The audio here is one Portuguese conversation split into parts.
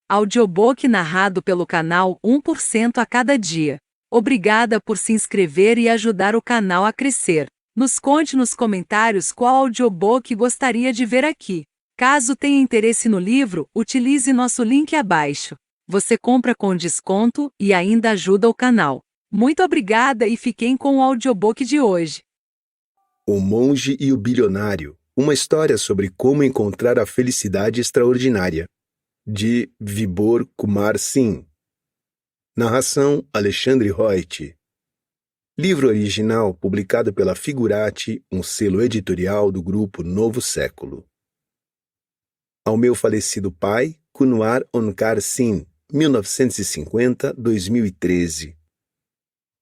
Audiobook narrado pelo canal 1% a cada dia. Obrigada por se inscrever e ajudar o canal a crescer. Nos conte nos comentários qual audiobook gostaria de ver aqui. Caso tenha interesse no livro, utilize nosso link abaixo. Você compra com desconto e ainda ajuda o canal. Muito obrigada e fiquem com o audiobook de hoje. O Monge e o Bilionário. Uma história sobre como encontrar a felicidade extraordinária. De Vibhor Kumar Singh. Narração Alexandre Reutt. Livro original publicado pela Figurati, um selo editorial do grupo Novo Século. Ao meu falecido pai, Kunwar Onkar Singh, 1950-2013.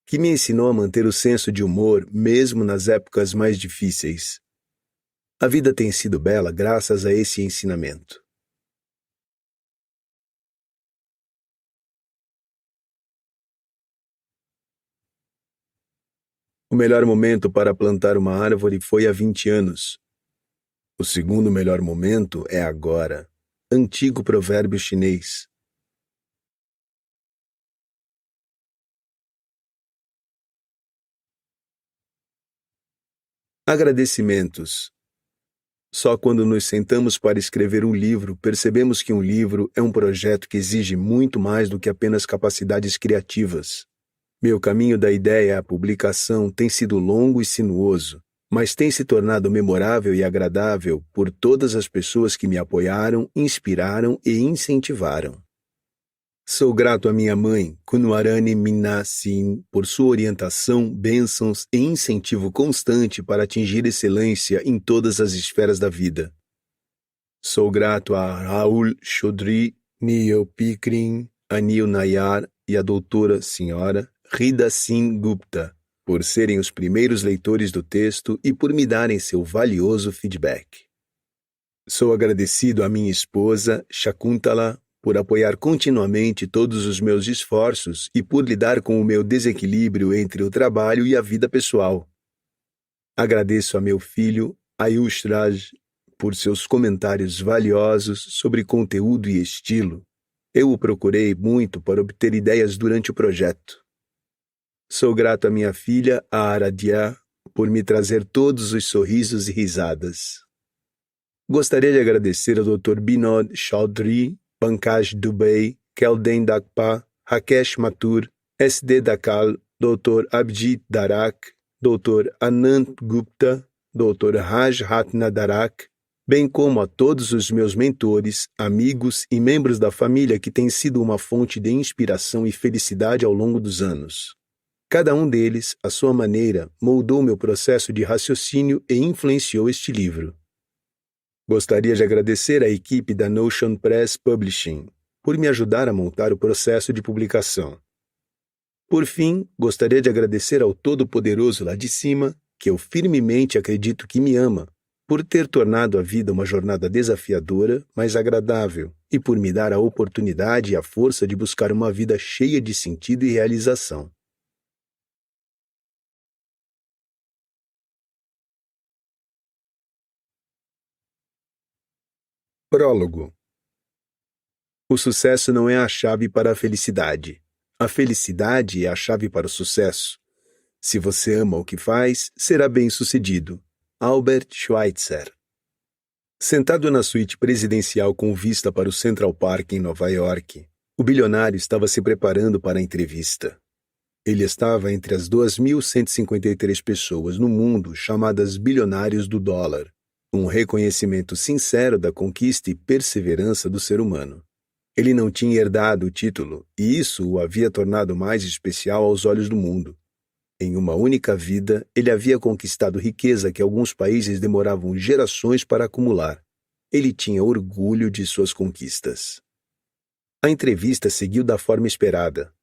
Que me ensinou a manter o senso de humor mesmo nas épocas mais difíceis. A vida tem sido bela graças a esse ensinamento. O melhor momento para plantar uma árvore foi há 20 anos. O segundo melhor momento é agora. Antigo provérbio chinês. Agradecimentos. Só quando nos sentamos para escrever um livro, percebemos que um livro é um projeto que exige muito mais do que apenas capacidades criativas. Meu caminho da ideia à publicação tem sido longo e sinuoso, mas tem se tornado memorável e agradável por todas as pessoas que me apoiaram, inspiraram e incentivaram. Sou grato à minha mãe, Kunwarani Minna Singh, por sua orientação, bênçãos e incentivo constante para atingir excelência em todas as esferas da vida. Sou grato a Rahul Chaudhry, Neil Pikrin, Anil Nayar e a doutora senhora Rida Singh Gupta, por serem os primeiros leitores do texto e por me darem seu valioso feedback. Sou agradecido à minha esposa, Shakuntala, por apoiar continuamente todos os meus esforços e por lidar com o meu desequilíbrio entre o trabalho e a vida pessoal. Agradeço a meu filho, Ayush Raj, por seus comentários valiosos sobre conteúdo e estilo. Eu o procurei muito para obter ideias durante o projeto. Sou grato à minha filha, a Aradhya, por me trazer todos os sorrisos e risadas. Gostaria de agradecer ao Dr. Binod Chaudhry, Pankaj Dubey, Kelden Dakpa, Rakesh Mathur, S.D. Dakal, Dr. Abhijit Darak, Dr. Anant Gupta, Dr. Raj Ratna Darak, bem como a todos os meus mentores, amigos e membros da família que têm sido uma fonte de inspiração e felicidade ao longo dos anos. Cada um deles, à sua maneira, moldou meu processo de raciocínio e influenciou este livro. Gostaria de agradecer à equipe da Notion Press Publishing por me ajudar a montar o processo de publicação. Por fim, gostaria de agradecer ao Todo-Poderoso lá de cima, que eu firmemente acredito que me ama, por ter tornado a vida uma jornada desafiadora, mas agradável, e por me dar a oportunidade e a força de buscar uma vida cheia de sentido e realização. Prólogo. O sucesso não é a chave para a felicidade. A felicidade é a chave para o sucesso. Se você ama o que faz, será bem-sucedido. Albert Schweitzer. Sentado na suíte presidencial com vista para o Central Park em Nova York, o bilionário estava se preparando para a entrevista. Ele estava entre as 2.153 pessoas no mundo chamadas bilionários do dólar, um reconhecimento sincero da conquista e perseverança do ser humano. Ele não tinha herdado o título, e isso o havia tornado mais especial aos olhos do mundo. Em uma única vida, ele havia conquistado riqueza que alguns países demoravam gerações para acumular. Ele tinha orgulho de suas conquistas. A entrevista seguiu da forma esperada.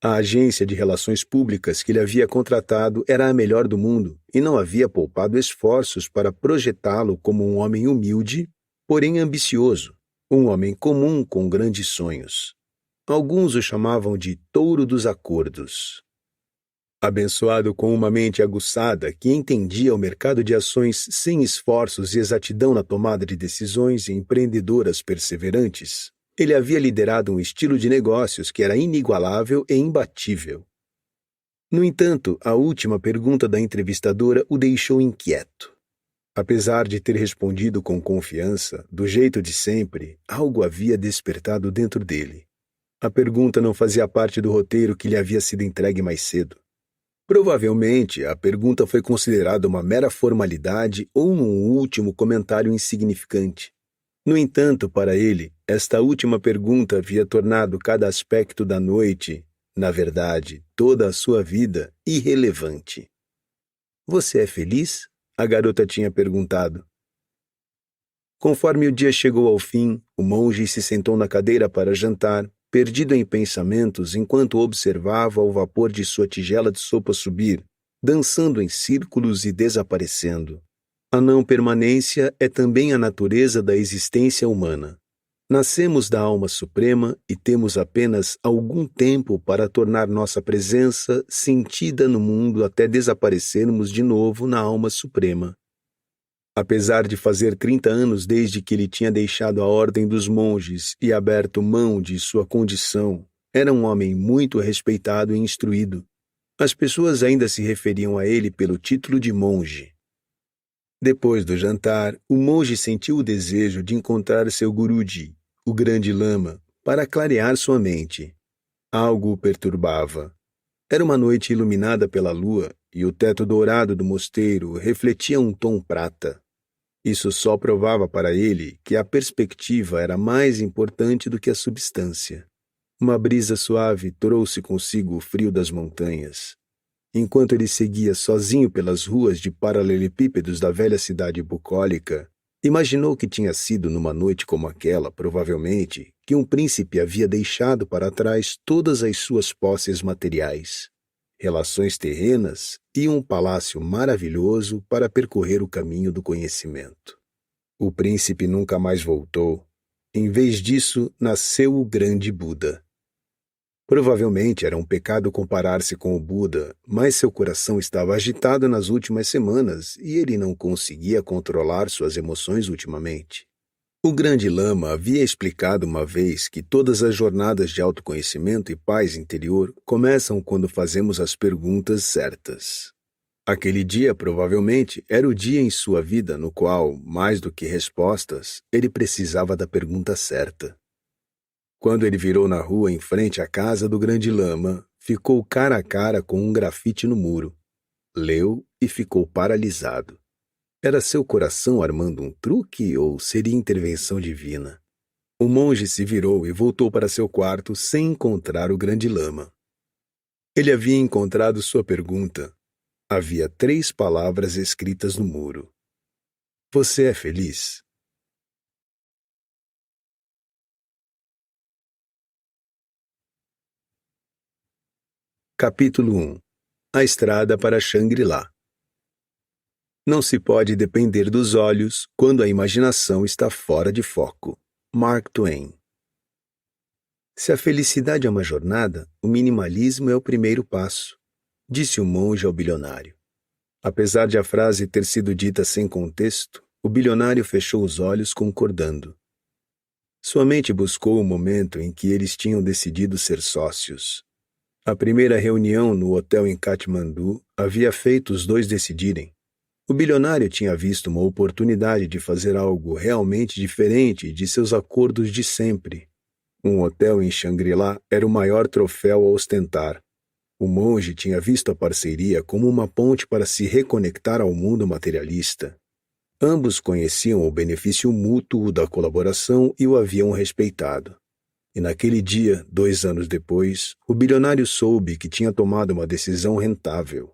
A agência de relações públicas que ele havia contratado era a melhor do mundo e não havia poupado esforços para projetá-lo como um homem humilde, porém ambicioso, um homem comum com grandes sonhos. Alguns o chamavam de touro dos acordos. Abençoado com uma mente aguçada que entendia o mercado de ações sem esforços e exatidão na tomada de decisões e empreendedoras perseverantes, Ele havia liderado um estilo de negócios que era inigualável e imbatível. No entanto, a última pergunta da entrevistadora o deixou inquieto. Apesar de ter respondido com confiança, do jeito de sempre, algo havia despertado dentro dele. A pergunta não fazia parte do roteiro que lhe havia sido entregue mais cedo. Provavelmente, a pergunta foi considerada uma mera formalidade ou um último comentário insignificante. No entanto, para ele, esta última pergunta havia tornado cada aspecto da noite, na verdade, toda a sua vida, irrelevante. "Você é feliz?" a garota tinha perguntado. Conforme o dia chegou ao fim, o monge se sentou na cadeira para jantar, perdido em pensamentos enquanto observava o vapor de sua tigela de sopa subir, dançando em círculos e desaparecendo. A não permanência é também a natureza da existência humana. Nascemos da alma suprema e temos apenas algum tempo para tornar nossa presença sentida no mundo até desaparecermos de novo na alma suprema. Apesar de fazer 30 anos desde que ele tinha deixado a ordem dos monges e aberto mão de sua condição, era um homem muito respeitado e instruído. As pessoas ainda se referiam a ele pelo título de monge. Depois do jantar, o monge sentiu o desejo de encontrar seu Guruji, o grande lama, para clarear sua mente. Algo o perturbava. Era uma noite iluminada pela lua e o teto dourado do mosteiro refletia um tom prata. Isso só provava para ele que a perspectiva era mais importante do que a substância. Uma brisa suave trouxe consigo o frio das montanhas. Enquanto ele seguia sozinho pelas ruas de paralelepípedos da velha cidade bucólica, imaginou que tinha sido numa noite como aquela, provavelmente, que um príncipe havia deixado para trás todas as suas posses materiais, relações terrenas e um palácio maravilhoso para percorrer o caminho do conhecimento. O príncipe nunca mais voltou. Em vez disso, nasceu o grande Buda. Provavelmente era um pecado comparar-se com o Buda, mas seu coração estava agitado nas últimas semanas e ele não conseguia controlar suas emoções ultimamente. O grande lama havia explicado uma vez que todas as jornadas de autoconhecimento e paz interior começam quando fazemos as perguntas certas. Aquele dia, provavelmente, era o dia em sua vida no qual, mais do que respostas, ele precisava da pergunta certa. Quando ele virou na rua em frente à casa do grande lama, ficou cara a cara com um grafite no muro. Leu e ficou paralisado. Era seu coração armando um truque ou seria intervenção divina? O monge se virou e voltou para seu quarto sem encontrar o grande lama. Ele havia encontrado sua pergunta. Havia 3 palavras escritas no muro. "Você é feliz?" Capítulo 1. A estrada para Shangri-La. Não se pode depender dos olhos quando a imaginação está fora de foco. Mark Twain. Se a felicidade é uma jornada, o minimalismo é o primeiro passo, disse o monge ao bilionário. Apesar de a frase ter sido dita sem contexto, o bilionário fechou os olhos concordando. Sua mente buscou o momento em que eles tinham decidido ser sócios. A primeira reunião no hotel em Katmandu havia feito os dois decidirem. O bilionário tinha visto uma oportunidade de fazer algo realmente diferente de seus acordos de sempre. Um hotel em Shangri-La era o maior troféu a ostentar. O monge tinha visto a parceria como uma ponte para se reconectar ao mundo materialista. Ambos conheciam o benefício mútuo da colaboração e o haviam respeitado. E naquele dia, 2 anos depois, o bilionário soube que tinha tomado uma decisão rentável.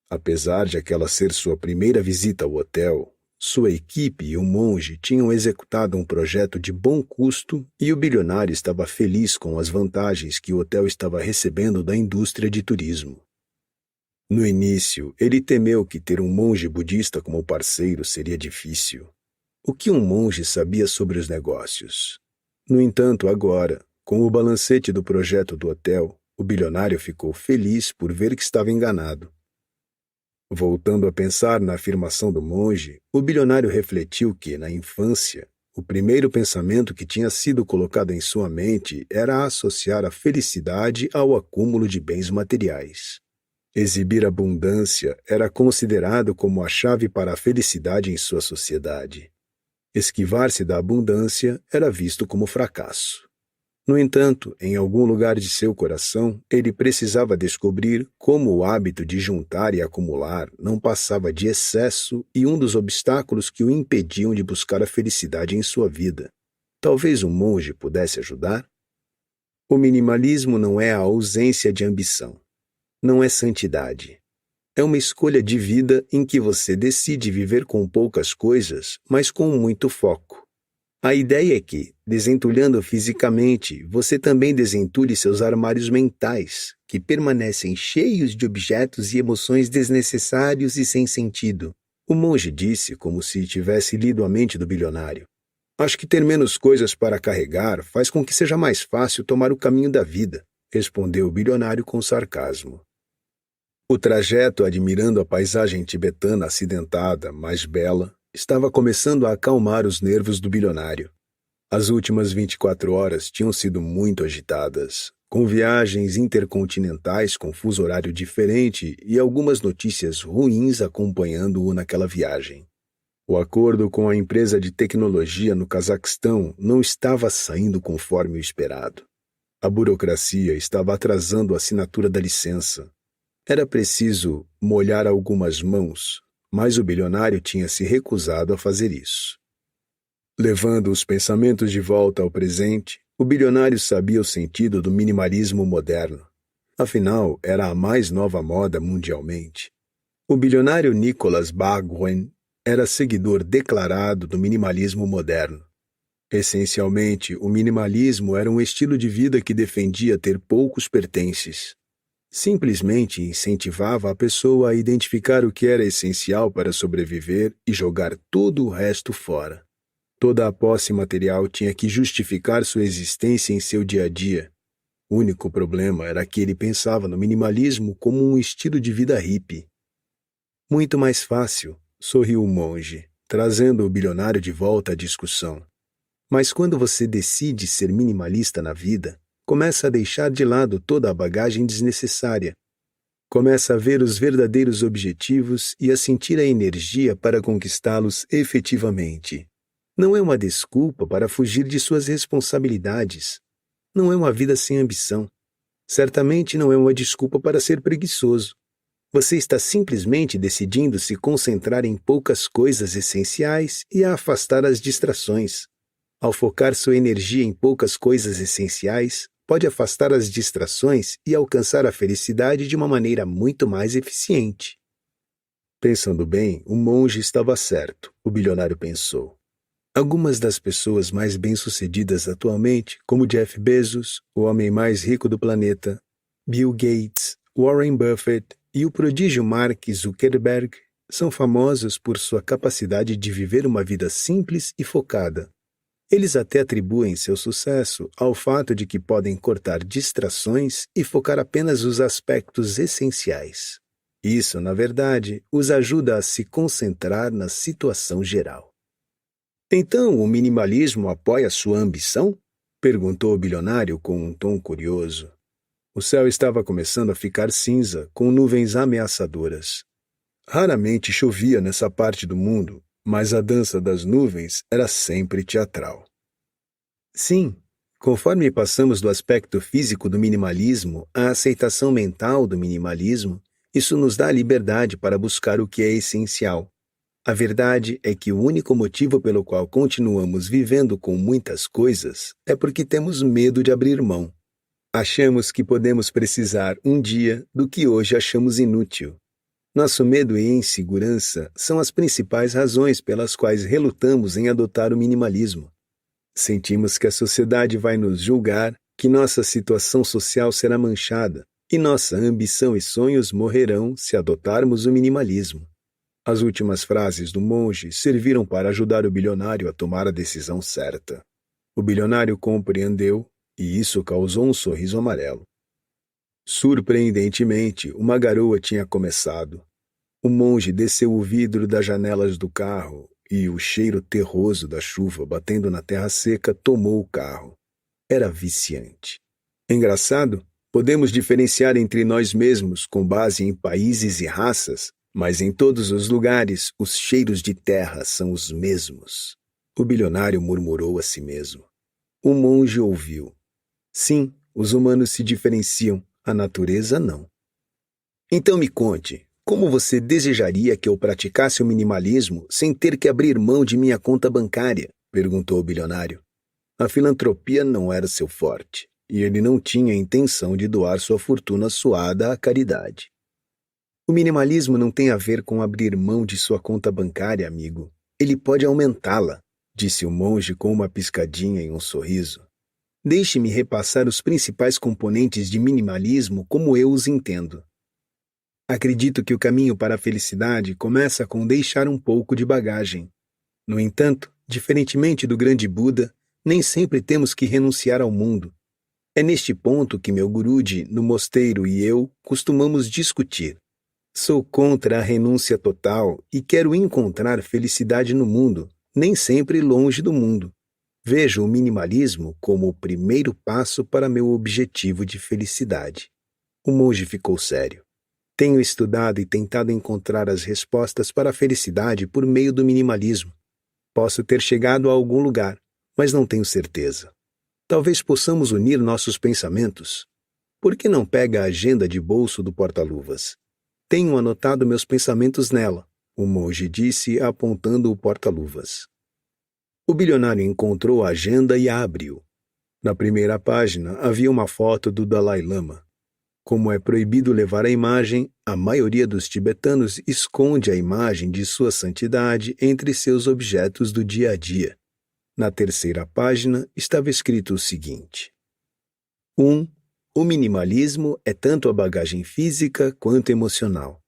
Apesar de aquela ser sua primeira visita ao hotel, sua equipe e o monge tinham executado um projeto de bom custo e o bilionário estava feliz com as vantagens que o hotel estava recebendo da indústria de turismo. No início, ele temeu que ter um monge budista como parceiro seria difícil. O que um monge sabia sobre os negócios? No entanto, agora, com o balancete do projeto do hotel, o bilionário ficou feliz por ver que estava enganado. Voltando a pensar na afirmação do monge, o bilionário refletiu que, na infância, O primeiro pensamento que tinha sido colocado em sua mente era associar a felicidade ao acúmulo de bens materiais. Exibir abundância era considerado como a chave para a felicidade em sua sociedade. Esquivar-se da abundância era visto como fracasso. No entanto, em algum lugar de seu coração, ele precisava descobrir como o hábito de juntar e acumular não passava de excesso e um dos obstáculos que o impediam de buscar a felicidade em sua vida. Talvez um monge pudesse ajudar? O minimalismo não é a ausência de ambição. Não é santidade. É uma escolha de vida em que você decide viver com poucas coisas, mas com muito foco. A ideia é que, desentulhando fisicamente, você também desentulhe seus armários mentais, que permanecem cheios de objetos e emoções desnecessários e sem sentido. O monge disse como se tivesse lido a mente do bilionário. Acho que ter menos coisas para carregar faz com que seja mais fácil tomar o caminho da vida, respondeu o bilionário com sarcasmo. O trajeto admirando a paisagem tibetana acidentada, mais bela, estava começando a acalmar os nervos do bilionário. As últimas 24 horas tinham sido muito agitadas, com viagens intercontinentais com fuso horário diferente e algumas notícias ruins acompanhando-o naquela viagem. O acordo com a empresa de tecnologia no Cazaquistão não estava saindo conforme o esperado. A burocracia estava atrasando a assinatura da licença. Era preciso molhar algumas mãos, mas o bilionário tinha se recusado a fazer isso. Levando os pensamentos de volta ao presente, o bilionário sabia o sentido do minimalismo moderno. Afinal, era a mais nova moda mundialmente. O bilionário Nicholas Baguen era seguidor declarado do minimalismo moderno. Essencialmente, o minimalismo era um estilo de vida que defendia ter poucos pertences. Simplesmente incentivava a pessoa a identificar o que era essencial para sobreviver e jogar todo o resto fora. Toda a posse material tinha que justificar sua existência em seu dia a dia. O único problema era que ele pensava no minimalismo como um estilo de vida hippie. Muito mais fácil, sorriu o monge, trazendo o bilionário de volta à discussão. Mas quando você decide ser minimalista na vida, começa a deixar de lado toda a bagagem desnecessária. Começa a ver os verdadeiros objetivos e a sentir a energia para conquistá-los efetivamente. Não é uma desculpa para fugir de suas responsabilidades. Não é uma vida sem ambição. Certamente não é uma desculpa para ser preguiçoso. Você está simplesmente decidindo se concentrar em poucas coisas essenciais e a afastar as distrações. Ao focar sua energia em poucas coisas essenciais, pode afastar as distrações e alcançar a felicidade de uma maneira muito mais eficiente. Pensando bem, o monge estava certo, o bilionário pensou. Algumas das pessoas mais bem-sucedidas atualmente, como Jeff Bezos, o homem mais rico do planeta, Bill Gates, Warren Buffett e o prodígio Mark Zuckerberg, são famosos por sua capacidade de viver uma vida simples e focada. Eles até atribuem seu sucesso ao fato de que podem cortar distrações e focar apenas os aspectos essenciais. Isso, na verdade, os ajuda a se concentrar na situação geral. Então, o minimalismo apoia sua ambição? Perguntou o bilionário com um tom curioso. O céu estava começando a ficar cinza, com nuvens ameaçadoras. Raramente chovia nessa parte do mundo, mas a dança das nuvens era sempre teatral. Sim, conforme passamos do aspecto físico do minimalismo à aceitação mental do minimalismo, isso nos dá a liberdade para buscar o que é essencial. A verdade é que o único motivo pelo qual continuamos vivendo com muitas coisas é porque temos medo de abrir mão. Achamos que podemos precisar um dia do que hoje achamos inútil. Nosso medo e insegurança são as principais razões pelas quais relutamos em adotar o minimalismo. Sentimos que a sociedade vai nos julgar, que nossa situação social será manchada e nossa ambição e sonhos morrerão se adotarmos o minimalismo. As últimas frases do monge serviram para ajudar o bilionário a tomar a decisão certa. O bilionário compreendeu e isso causou um sorriso amarelo. Surpreendentemente, uma garoa tinha começado. O monge desceu o vidro das janelas do carro e o cheiro terroso da chuva batendo na terra seca tomou o carro. Era viciante. Engraçado, podemos diferenciar entre nós mesmos com base em países e raças, mas em todos os lugares os cheiros de terra são os mesmos. O bilionário murmurou a si mesmo. O monge ouviu. Sim, os humanos se diferenciam, a natureza não. Então me conte, como você desejaria que eu praticasse o minimalismo sem ter que abrir mão de minha conta bancária? Perguntou o bilionário. A filantropia não era seu forte, e ele não tinha a intenção de doar sua fortuna suada à caridade. O minimalismo não tem a ver com abrir mão de sua conta bancária, amigo. Ele pode aumentá-la, disse o monge com uma piscadinha e um sorriso. Deixe-me repassar os principais componentes de minimalismo como eu os entendo. Acredito que o caminho para a felicidade começa com deixar um pouco de bagagem. No entanto, diferentemente do grande Buda, nem sempre temos que renunciar ao mundo. É neste ponto que meu guruji no mosteiro e eu costumamos discutir. Sou contra a renúncia total e quero encontrar felicidade no mundo, nem sempre longe do mundo. Vejo o minimalismo como o primeiro passo para meu objetivo de felicidade. O monge ficou sério. Tenho estudado e tentado encontrar as respostas para a felicidade por meio do minimalismo. Posso ter chegado a algum lugar, mas não tenho certeza. Talvez possamos unir nossos pensamentos. Por que não pega a agenda de bolso do porta-luvas? Tenho anotado meus pensamentos nela, o monge disse, apontando o porta-luvas. O bilionário encontrou a agenda e a abriu. Na primeira página havia uma foto do Dalai Lama. Como é proibido levar a imagem, a maioria dos tibetanos esconde a imagem de sua santidade entre seus objetos do dia a dia. Na terceira página estava escrito o seguinte: 1. O minimalismo é tanto a bagagem física quanto emocional.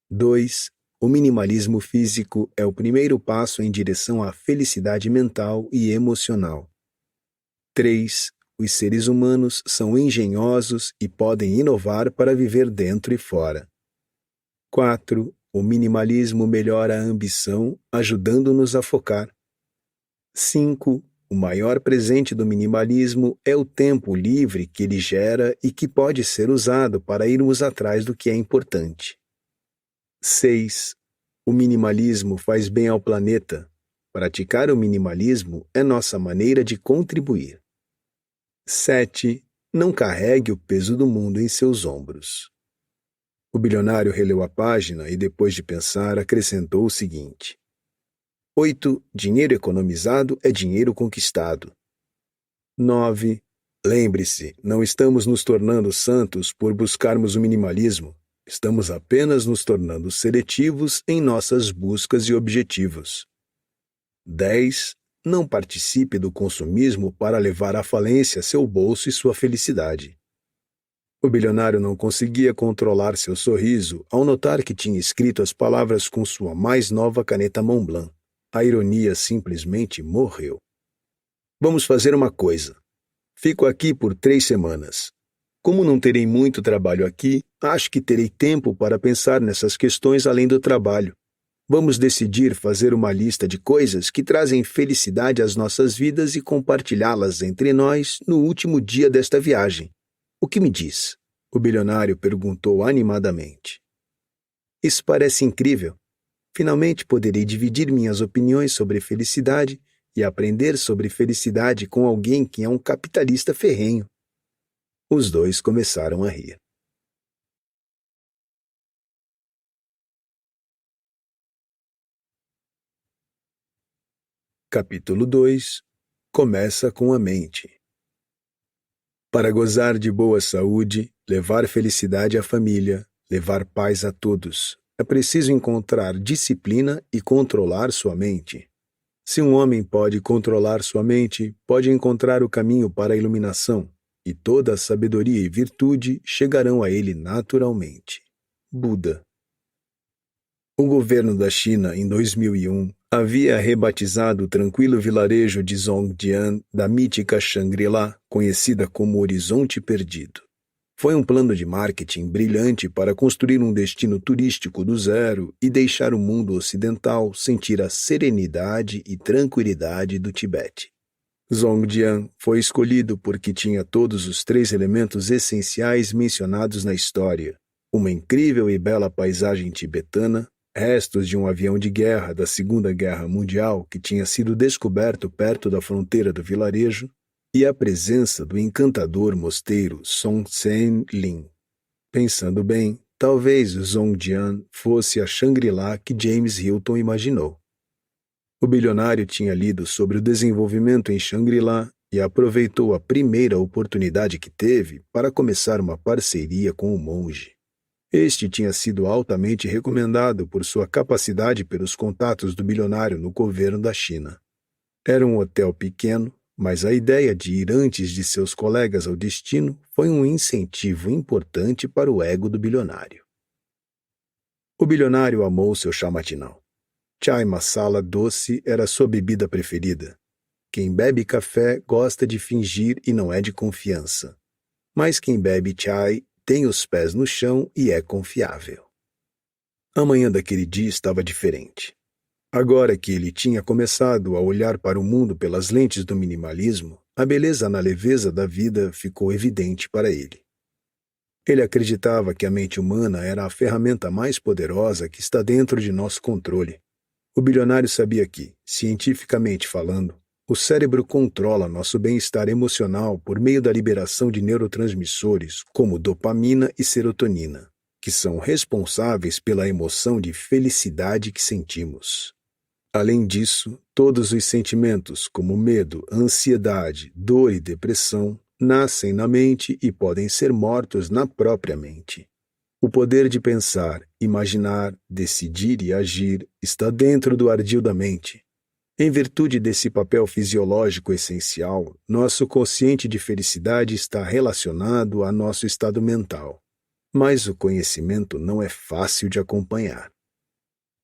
2. O minimalismo físico é o primeiro passo em direção à felicidade mental e emocional. 3. Os seres humanos são engenhosos e podem inovar para viver dentro e fora. 4. O minimalismo melhora a ambição, ajudando-nos a focar. 5. O maior presente do minimalismo é o tempo livre que ele gera e que pode ser usado para irmos atrás do que é importante. 6. O minimalismo faz bem ao planeta. Praticar o minimalismo é nossa maneira de contribuir. 7. Não carregue o peso do mundo em seus ombros. O bilionário releu a página e, depois de pensar, acrescentou o seguinte: 8. Dinheiro economizado é dinheiro conquistado. 9. Lembre-se, não estamos nos tornando santos por buscarmos o minimalismo. Estamos apenas nos tornando seletivos em nossas buscas e objetivos. 10. Não participe do consumismo para levar à falência seu bolso e sua felicidade. O bilionário não conseguia controlar seu sorriso ao notar que tinha escrito as palavras com sua mais nova caneta Montblanc. A ironia simplesmente morreu. Vamos fazer uma coisa. Fico aqui por 3 semanas. Como não terei muito trabalho aqui, acho que terei tempo para pensar nessas questões além do trabalho. Vamos decidir fazer uma lista de coisas que trazem felicidade às nossas vidas e compartilhá-las entre nós no último dia desta viagem. O que me diz? O bilionário perguntou animadamente. Isso parece incrível. Finalmente poderei dividir minhas opiniões sobre felicidade e aprender sobre felicidade com alguém que é um capitalista ferrenho. Os dois começaram a rir. Capítulo 2. Começa com a mente. Para gozar de boa saúde, levar felicidade à família, levar paz a todos, é preciso encontrar disciplina e controlar sua mente. Se um homem pode controlar sua mente, pode encontrar o caminho para a iluminação, e toda a sabedoria e virtude chegarão a ele naturalmente. Buda. O governo da China, em 2001, havia rebatizado o tranquilo vilarejo de Zhongjian da mítica Shangri-La, conhecida como Horizonte Perdido. Foi um plano de marketing brilhante para construir um destino turístico do zero e deixar o mundo ocidental sentir a serenidade e tranquilidade do Tibete. Zhongjian foi escolhido porque tinha todos os 3 elementos essenciais mencionados na história: uma incrível e bela paisagem tibetana, restos de um avião de guerra da Segunda Guerra Mundial que tinha sido descoberto perto da fronteira do vilarejo, e a presença do encantador mosteiro Songtsen Lin. Pensando bem, talvez Zhongjian fosse a Shangri-La que James Hilton imaginou. O bilionário tinha lido sobre o desenvolvimento em Shangri-La e aproveitou a primeira oportunidade que teve para começar uma parceria com o monge. Este tinha sido altamente recomendado por sua capacidade pelos contatos do bilionário no governo da China. Era um hotel pequeno, mas a ideia de ir antes de seus colegas ao destino foi um incentivo importante para o ego do bilionário. O bilionário amou seu chá matinal. Chai masala doce era sua bebida preferida. Quem bebe café gosta de fingir e não é de confiança. Mas quem bebe chai tem os pés no chão e é confiável. A manhã daquele dia estava diferente. Agora que ele tinha começado a olhar para o mundo pelas lentes do minimalismo, a beleza na leveza da vida ficou evidente para ele. Ele acreditava que a mente humana era a ferramenta mais poderosa que está dentro de nosso controle. O bilionário sabia que, cientificamente falando, o cérebro controla nosso bem-estar emocional por meio da liberação de neurotransmissores como dopamina e serotonina, que são responsáveis pela emoção de felicidade que sentimos. Além disso, todos os sentimentos, como medo, ansiedade, dor e depressão, nascem na mente e podem ser mortos na própria mente. O poder de pensar, imaginar, decidir e agir está dentro do ardil da mente. Em virtude desse papel fisiológico essencial, nosso quociente de felicidade está relacionado a nosso estado mental. Mas o conhecimento não é fácil de acompanhar.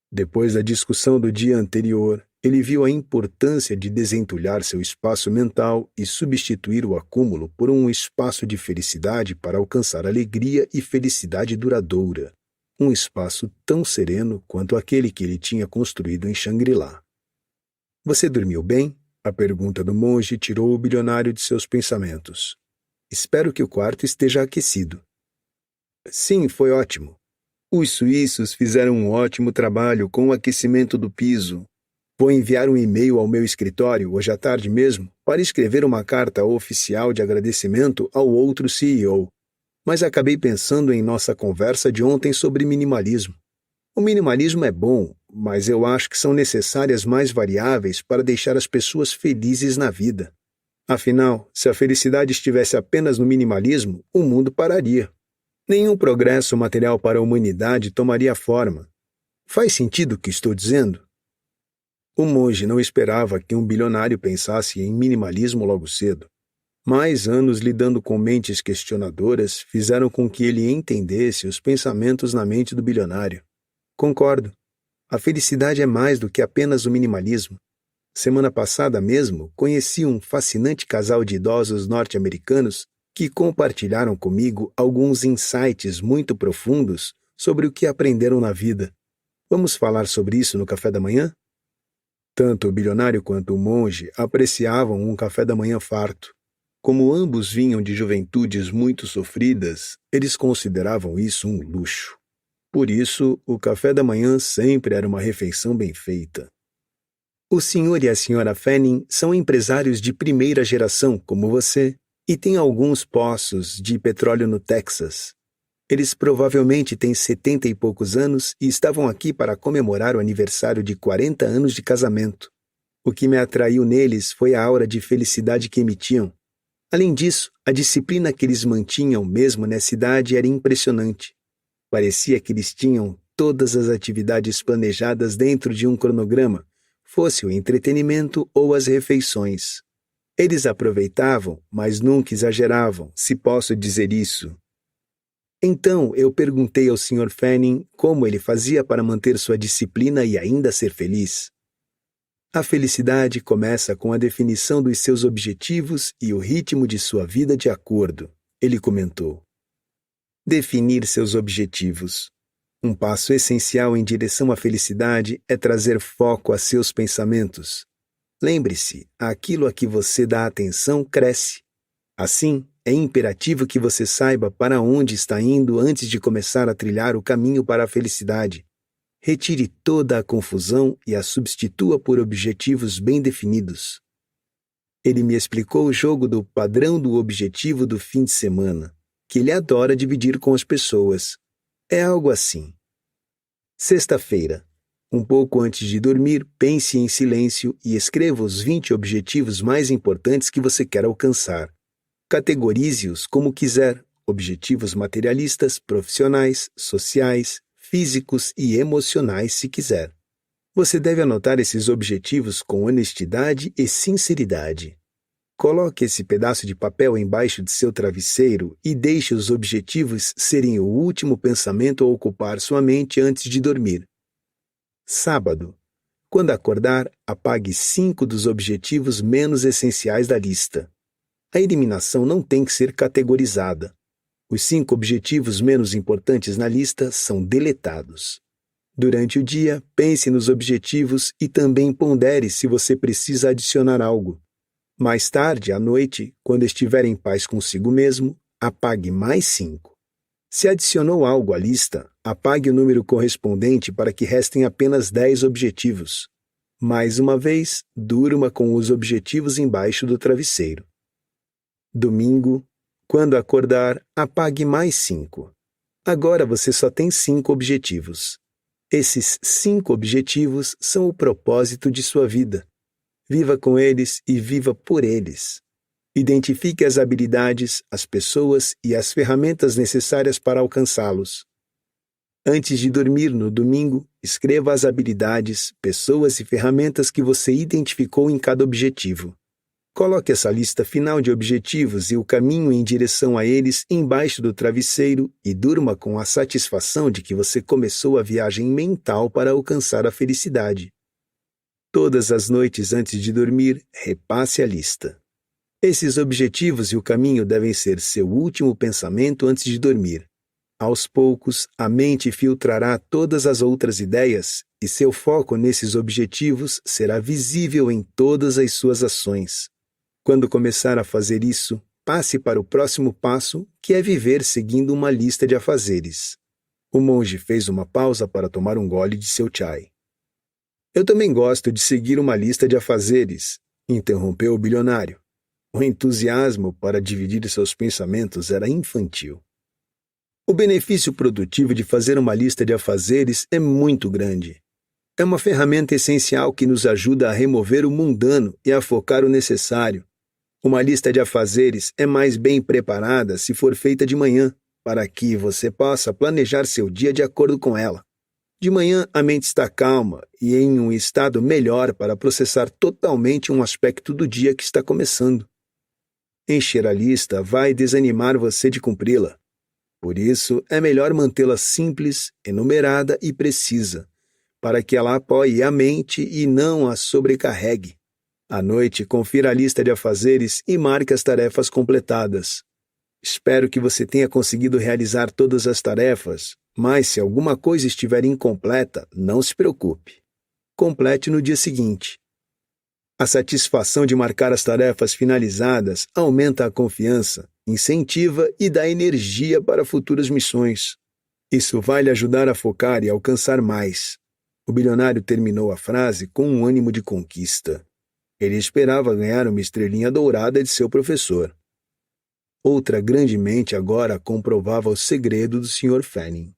Depois da discussão do dia anterior, ele viu a importância de desentulhar seu espaço mental e substituir o acúmulo por um espaço de felicidade para alcançar alegria e felicidade duradoura, um espaço tão sereno quanto aquele que ele tinha construído em Shangri-La. Você dormiu bem? A pergunta do monge tirou o bilionário de seus pensamentos. Espero que o quarto esteja aquecido. Sim, foi ótimo. Os suíços fizeram um ótimo trabalho com o aquecimento do piso. Vou enviar um e-mail ao meu escritório hoje à tarde mesmo para escrever uma carta oficial de agradecimento ao outro CEO. Mas acabei pensando em nossa conversa de ontem sobre minimalismo. O minimalismo é bom, mas eu acho que são necessárias mais variáveis para deixar as pessoas felizes na vida. Afinal, se a felicidade estivesse apenas no minimalismo, o mundo pararia. Nenhum progresso material para a humanidade tomaria forma. Faz sentido o que estou dizendo? O monge não esperava que um bilionário pensasse em minimalismo logo cedo. Mais anos lidando com mentes questionadoras fizeram com que ele entendesse os pensamentos na mente do bilionário. Concordo. A felicidade é mais do que apenas o minimalismo. Semana passada mesmo, conheci um fascinante casal de idosos norte-americanos que compartilharam comigo alguns insights muito profundos sobre o que aprenderam na vida. Vamos falar sobre isso no café da manhã? Tanto o bilionário quanto o monge apreciavam um café da manhã farto. Como ambos vinham de juventudes muito sofridas, eles consideravam isso um luxo. Por isso, o café da manhã sempre era uma refeição bem feita. O senhor e a senhora Fanning são empresários de primeira geração, como você, e têm alguns poços de petróleo no Texas. Eles provavelmente têm 70 e poucos anos e estavam aqui para comemorar o aniversário de 40 anos de casamento. O que me atraiu neles foi a aura de felicidade que emitiam. Além disso, a disciplina que eles mantinham mesmo nessa idade era impressionante. Parecia que eles tinham todas as atividades planejadas dentro de um cronograma, fosse o entretenimento ou as refeições. Eles aproveitavam, mas nunca exageravam, se posso dizer isso. Então eu perguntei ao Sr. Fanning como ele fazia para manter sua disciplina e ainda ser feliz. A felicidade começa com a definição dos seus objetivos e o ritmo de sua vida de acordo, ele comentou. Definir seus objetivos. Um passo essencial em direção à felicidade é trazer foco a seus pensamentos. Lembre-se, aquilo a que você dá atenção cresce. Assim, é imperativo que você saiba para onde está indo antes de começar a trilhar o caminho para a felicidade. Retire toda a confusão e a substitua por objetivos bem definidos. Ele me explicou o jogo do padrão do objetivo do fim de semana, que ele adora dividir com as pessoas. É algo assim. Sexta-feira. Um pouco antes de dormir, pense em silêncio e escreva os 20 objetivos mais importantes que você quer alcançar. Categorize-os como quiser: objetivos materialistas, profissionais, sociais, físicos e emocionais, se quiser. Você deve anotar esses objetivos com honestidade e sinceridade. Coloque esse pedaço de papel embaixo de seu travesseiro e deixe os objetivos serem o último pensamento a ocupar sua mente antes de dormir. Sábado. Quando acordar, apague 5 dos objetivos menos essenciais da lista. A eliminação não tem que ser categorizada. Os 5 objetivos menos importantes na lista são deletados. Durante o dia, pense nos objetivos e também pondere se você precisa adicionar algo. Mais tarde, à noite, quando estiver em paz consigo mesmo, apague mais 5. Se adicionou algo à lista, apague o número correspondente para que restem apenas 10 objetivos. Mais uma vez, durma com os objetivos embaixo do travesseiro. Domingo. Quando acordar, apague mais 5. Agora você só tem 5 objetivos. Esses 5 objetivos são o propósito de sua vida. Viva com eles e viva por eles. Identifique as habilidades, as pessoas e as ferramentas necessárias para alcançá-los. Antes de dormir no domingo, escreva as habilidades, pessoas e ferramentas que você identificou em cada objetivo. Coloque essa lista final de objetivos e o caminho em direção a eles embaixo do travesseiro e durma com a satisfação de que você começou a viagem mental para alcançar a felicidade. Todas as noites antes de dormir, repasse a lista. Esses objetivos e o caminho devem ser seu último pensamento antes de dormir. Aos poucos, a mente filtrará todas as outras ideias e seu foco nesses objetivos será visível em todas as suas ações. Quando começar a fazer isso, passe para o próximo passo, que é viver seguindo uma lista de afazeres. O monge fez uma pausa para tomar um gole de seu chai. Eu também gosto de seguir uma lista de afazeres, interrompeu o bilionário. O entusiasmo para dividir seus pensamentos era infantil. O benefício produtivo de fazer uma lista de afazeres é muito grande. É uma ferramenta essencial que nos ajuda a remover o mundano e a focar o necessário. Uma lista de afazeres é mais bem preparada se for feita de manhã, para que você possa planejar seu dia de acordo com ela. De manhã, a mente está calma e em um estado melhor para processar totalmente um aspecto do dia que está começando. Encher a lista vai desanimar você de cumpri-la. Por isso, é melhor mantê-la simples, enumerada e precisa, para que ela apoie a mente e não a sobrecarregue. À noite, confira a lista de afazeres e marque as tarefas completadas. Espero que você tenha conseguido realizar todas as tarefas, mas se alguma coisa estiver incompleta, não se preocupe. Complete no dia seguinte. A satisfação de marcar as tarefas finalizadas aumenta a confiança, incentiva e dá energia para futuras missões. Isso vai lhe ajudar a focar e alcançar mais. O bilionário terminou a frase com um ânimo de conquista. Ele esperava ganhar uma estrelinha dourada de seu professor. Outra grande mente agora comprovava o segredo do Sr. Fanning.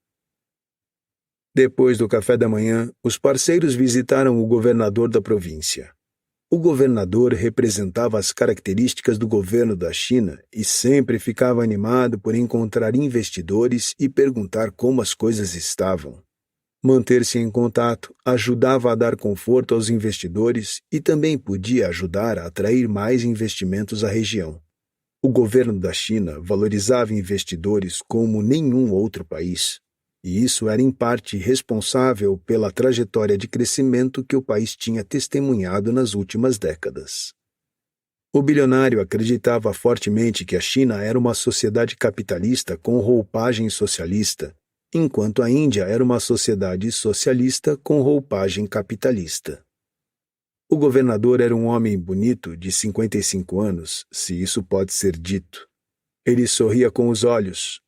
Depois do café da manhã, os parceiros visitaram o governador da província. O governador representava as características do governo da China e sempre ficava animado por encontrar investidores e perguntar como as coisas estavam. Manter-se em contato ajudava a dar conforto aos investidores e também podia ajudar a atrair mais investimentos à região. O governo da China valorizava investidores como nenhum outro país, e isso era em parte responsável pela trajetória de crescimento que o país tinha testemunhado nas últimas décadas. O bilionário acreditava fortemente que a China era uma sociedade capitalista com roupagem socialista, enquanto a Índia era uma sociedade socialista com roupagem capitalista. O governador era um homem bonito de 55 anos, se isso pode ser dito. Ele sorria com os olhos.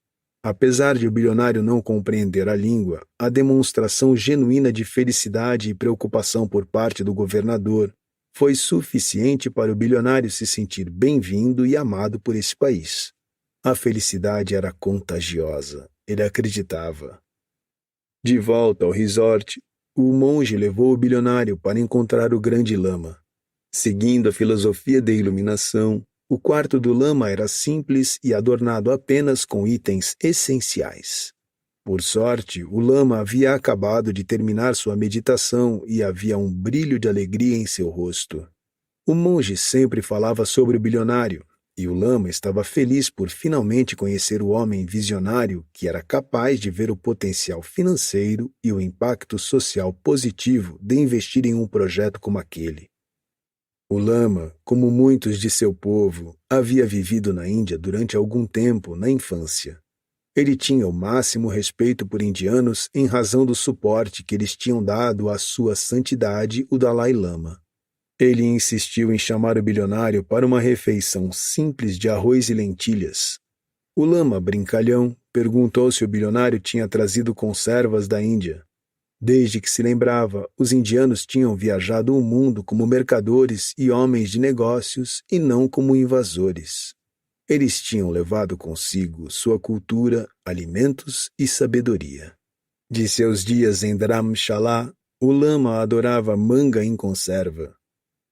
Apesar de o bilionário não compreender a língua, a demonstração genuína de felicidade e preocupação por parte do governador foi suficiente para o bilionário se sentir bem-vindo e amado por esse país. A felicidade era contagiosa, ele acreditava. De volta ao resort, o monge levou o bilionário para encontrar o grande lama. Seguindo a filosofia da iluminação, o quarto do lama era simples e adornado apenas com itens essenciais. Por sorte, o lama havia acabado de terminar sua meditação e havia um brilho de alegria em seu rosto. O monge sempre falava sobre o bilionário, e o lama estava feliz por finalmente conhecer o homem visionário que era capaz de ver o potencial financeiro e o impacto social positivo de investir em um projeto como aquele. O lama, como muitos de seu povo, havia vivido na Índia durante algum tempo na infância. Ele tinha o máximo respeito por indianos em razão do suporte que eles tinham dado à sua santidade, o Dalai Lama. Ele insistiu em chamar o bilionário para uma refeição simples de arroz e lentilhas. O lama, brincalhão, perguntou se o bilionário tinha trazido conservas da Índia. Desde que se lembrava, os indianos tinham viajado o mundo como mercadores e homens de negócios e não como invasores. Eles tinham levado consigo sua cultura, alimentos e sabedoria. De seus dias em Dharamshala, o lama adorava manga em conserva.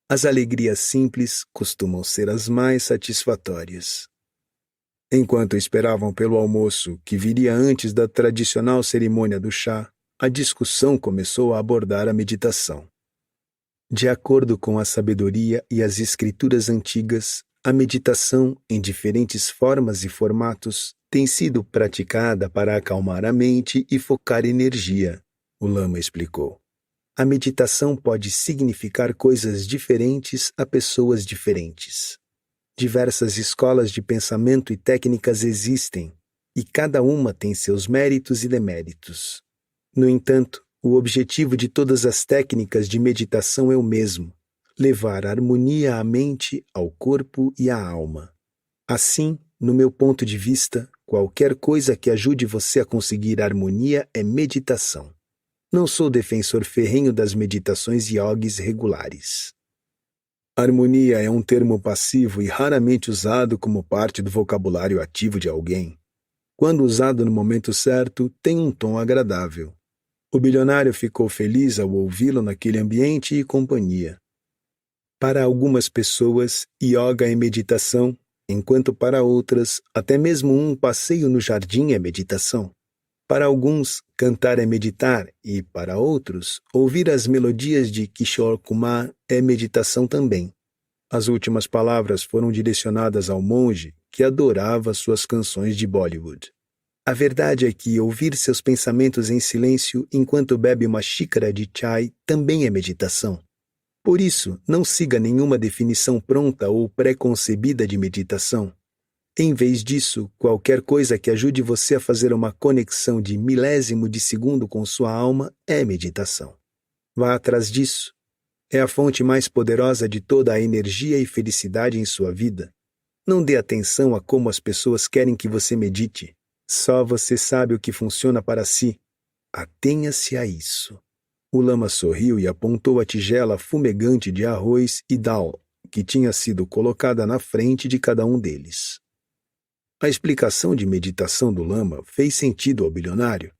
As alegrias simples costumam ser as mais satisfatórias. Enquanto esperavam pelo almoço, que viria antes da tradicional cerimônia do chá, a discussão começou a abordar a meditação. De acordo com a sabedoria e as escrituras antigas, a meditação, em diferentes formas e formatos, tem sido praticada para acalmar a mente e focar energia, o lama explicou. A meditação pode significar coisas diferentes a pessoas diferentes. Diversas escolas de pensamento e técnicas existem, e cada uma tem seus méritos e deméritos. No entanto, o objetivo de todas as técnicas de meditação é o mesmo: levar harmonia à mente, ao corpo e à alma. Assim, no meu ponto de vista, qualquer coisa que ajude você a conseguir harmonia é meditação. Não sou defensor ferrenho das meditações yogis regulares. Harmonia é um termo passivo e raramente usado como parte do vocabulário ativo de alguém. Quando usado no momento certo, tem um tom agradável. O bilionário ficou feliz ao ouvi-lo naquele ambiente e companhia. Para algumas pessoas, yoga é meditação, enquanto para outras, até mesmo um passeio no jardim é meditação. Para alguns, cantar é meditar e, para outros, ouvir as melodias de Kishore Kumar é meditação também. As últimas palavras foram direcionadas ao monge que adorava suas canções de Bollywood. A verdade é que ouvir seus pensamentos em silêncio enquanto bebe uma xícara de chai também é meditação. Por isso, não siga nenhuma definição pronta ou pré-concebida de meditação. Em vez disso, qualquer coisa que ajude você a fazer uma conexão de milésimo de segundo com sua alma é meditação. Vá atrás disso. É a fonte mais poderosa de toda a energia e felicidade em sua vida. Não dê atenção a como as pessoas querem que você medite. Só você sabe o que funciona para si. Atenha-se a isso. O lama sorriu e apontou a tigela fumegante de arroz e dal, que tinha sido colocada na frente de cada um deles. A explicação de meditação do lama fez sentido ao bilionário.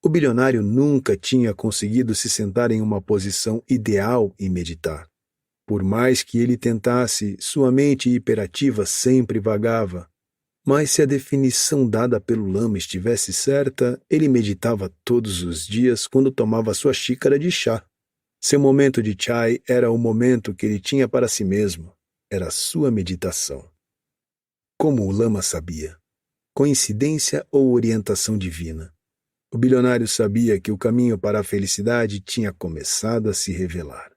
O bilionário nunca tinha conseguido se sentar em uma posição ideal e meditar. Por mais que ele tentasse, sua mente hiperativa sempre vagava. Mas se a definição dada pelo lama estivesse certa, ele meditava todos os dias quando tomava sua xícara de chá. Seu momento de chai era o momento que ele tinha para si mesmo. Era sua meditação. Como o lama sabia? Coincidência ou orientação divina? O bilionário sabia que o caminho para a felicidade tinha começado a se revelar.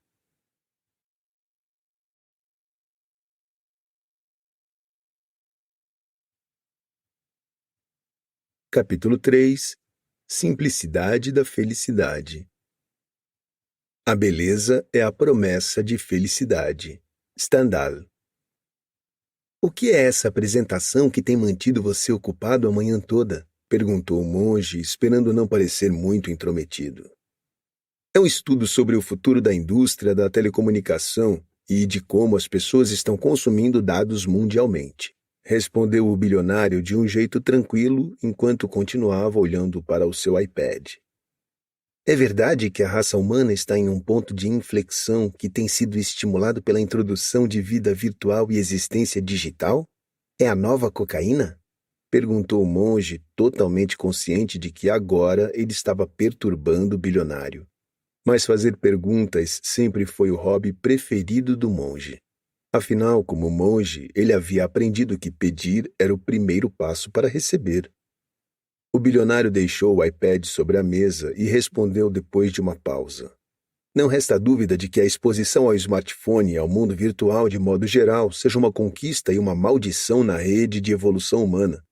Capítulo 3. Simplicidade da felicidade. A beleza é a promessa de felicidade. Stendhal. O que é essa apresentação que tem mantido você ocupado a manhã toda? Perguntou o monge, esperando não parecer muito intrometido. É um estudo sobre o futuro da indústria da telecomunicação e de como as pessoas estão consumindo dados mundialmente. Respondeu o bilionário de um jeito tranquilo enquanto continuava olhando para o seu iPad. É verdade que a raça humana está em um ponto de inflexão que tem sido estimulado pela introdução de vida virtual e existência digital? É a nova cocaína? Perguntou o monge, totalmente consciente de que agora ele estava perturbando o bilionário. Mas fazer perguntas sempre foi o hobby preferido do monge. Afinal, como monge, ele havia aprendido que pedir era o primeiro passo para receber. O bilionário deixou o iPad sobre a mesa e respondeu depois de uma pausa. Não resta dúvida de que a exposição ao smartphone e ao mundo virtual de modo geral seja uma conquista e uma maldição na rede de evolução humana.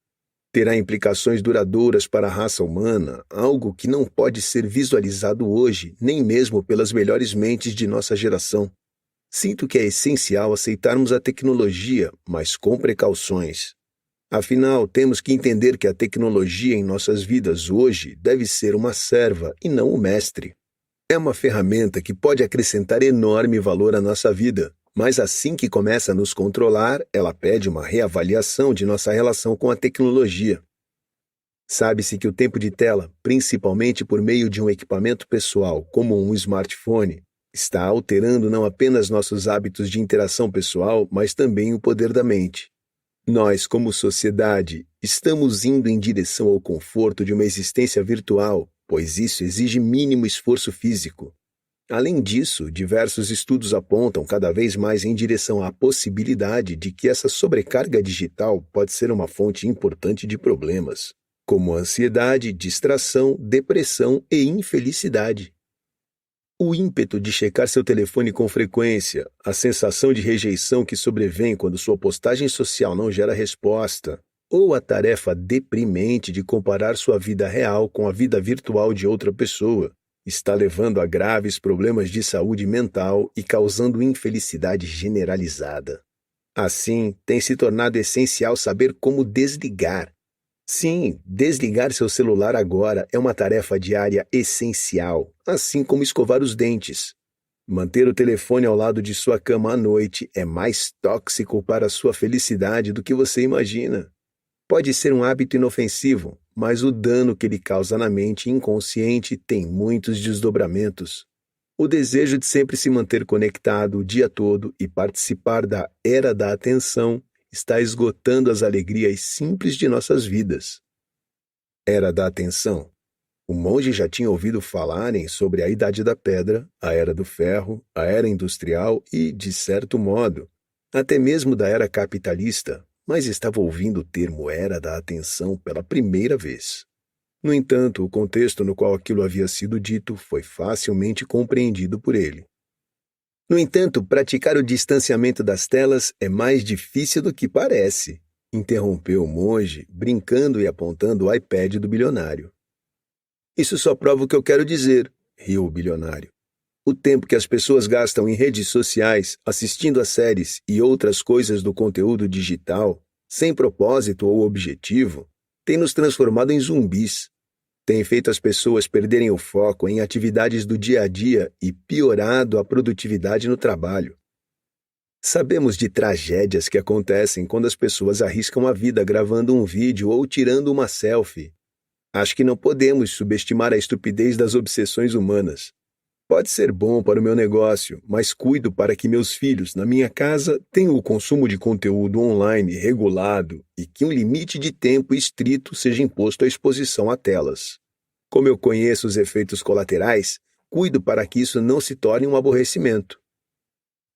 Terá implicações duradouras para a raça humana, algo que não pode ser visualizado hoje, nem mesmo pelas melhores mentes de nossa geração. Sinto que é essencial aceitarmos a tecnologia, mas com precauções. Afinal, temos que entender que a tecnologia em nossas vidas hoje deve ser uma serva e não o mestre. É uma ferramenta que pode acrescentar enorme valor à nossa vida, mas assim que começa a nos controlar, ela pede uma reavaliação de nossa relação com a tecnologia. Sabe-se que o tempo de tela, principalmente por meio de um equipamento pessoal como um smartphone, está alterando não apenas nossos hábitos de interação pessoal, mas também o poder da mente. Nós, como sociedade, estamos indo em direção ao conforto de uma existência virtual, pois isso exige mínimo esforço físico. Além disso, diversos estudos apontam cada vez mais em direção à possibilidade de que essa sobrecarga digital pode ser uma fonte importante de problemas, como ansiedade, distração, depressão e infelicidade. O ímpeto de checar seu telefone com frequência, a sensação de rejeição que sobrevém quando sua postagem social não gera resposta, ou a tarefa deprimente de comparar sua vida real com a vida virtual de outra pessoa, está levando a graves problemas de saúde mental e causando infelicidade generalizada. Assim, tem se tornado essencial saber como desligar. Sim, desligar seu celular agora é uma tarefa diária essencial, assim como escovar os dentes. Manter o telefone ao lado de sua cama à noite é mais tóxico para a sua felicidade do que você imagina. Pode ser um hábito inofensivo, mas o dano que ele causa na mente inconsciente tem muitos desdobramentos. O desejo de sempre se manter conectado o dia todo e participar da era da atenção está esgotando as alegrias simples de nossas vidas. Era da atenção. O monge já tinha ouvido falarem sobre a Idade da Pedra, a Era do Ferro, a Era Industrial e, de certo modo, até mesmo da Era Capitalista, mas estava ouvindo o termo Era da Atenção pela primeira vez. No entanto, o contexto no qual aquilo havia sido dito foi facilmente compreendido por ele. No entanto, praticar o distanciamento das telas é mais difícil do que parece, interrompeu o monge, brincando e apontando o iPad do bilionário. Isso só prova o que eu quero dizer, riu o bilionário. O tempo que as pessoas gastam em redes sociais, assistindo a séries e outras coisas do conteúdo digital, sem propósito ou objetivo, tem nos transformado em zumbis. Tem feito as pessoas perderem o foco em atividades do dia a dia e piorado a produtividade no trabalho. Sabemos de tragédias que acontecem quando as pessoas arriscam a vida gravando um vídeo ou tirando uma selfie. Acho que não podemos subestimar a estupidez das obsessões humanas. Pode ser bom para o meu negócio, mas cuido para que meus filhos, na minha casa, tenham o consumo de conteúdo online regulado e que um limite de tempo estrito seja imposto à exposição a telas. Como eu conheço os efeitos colaterais, cuido para que isso não se torne um aborrecimento.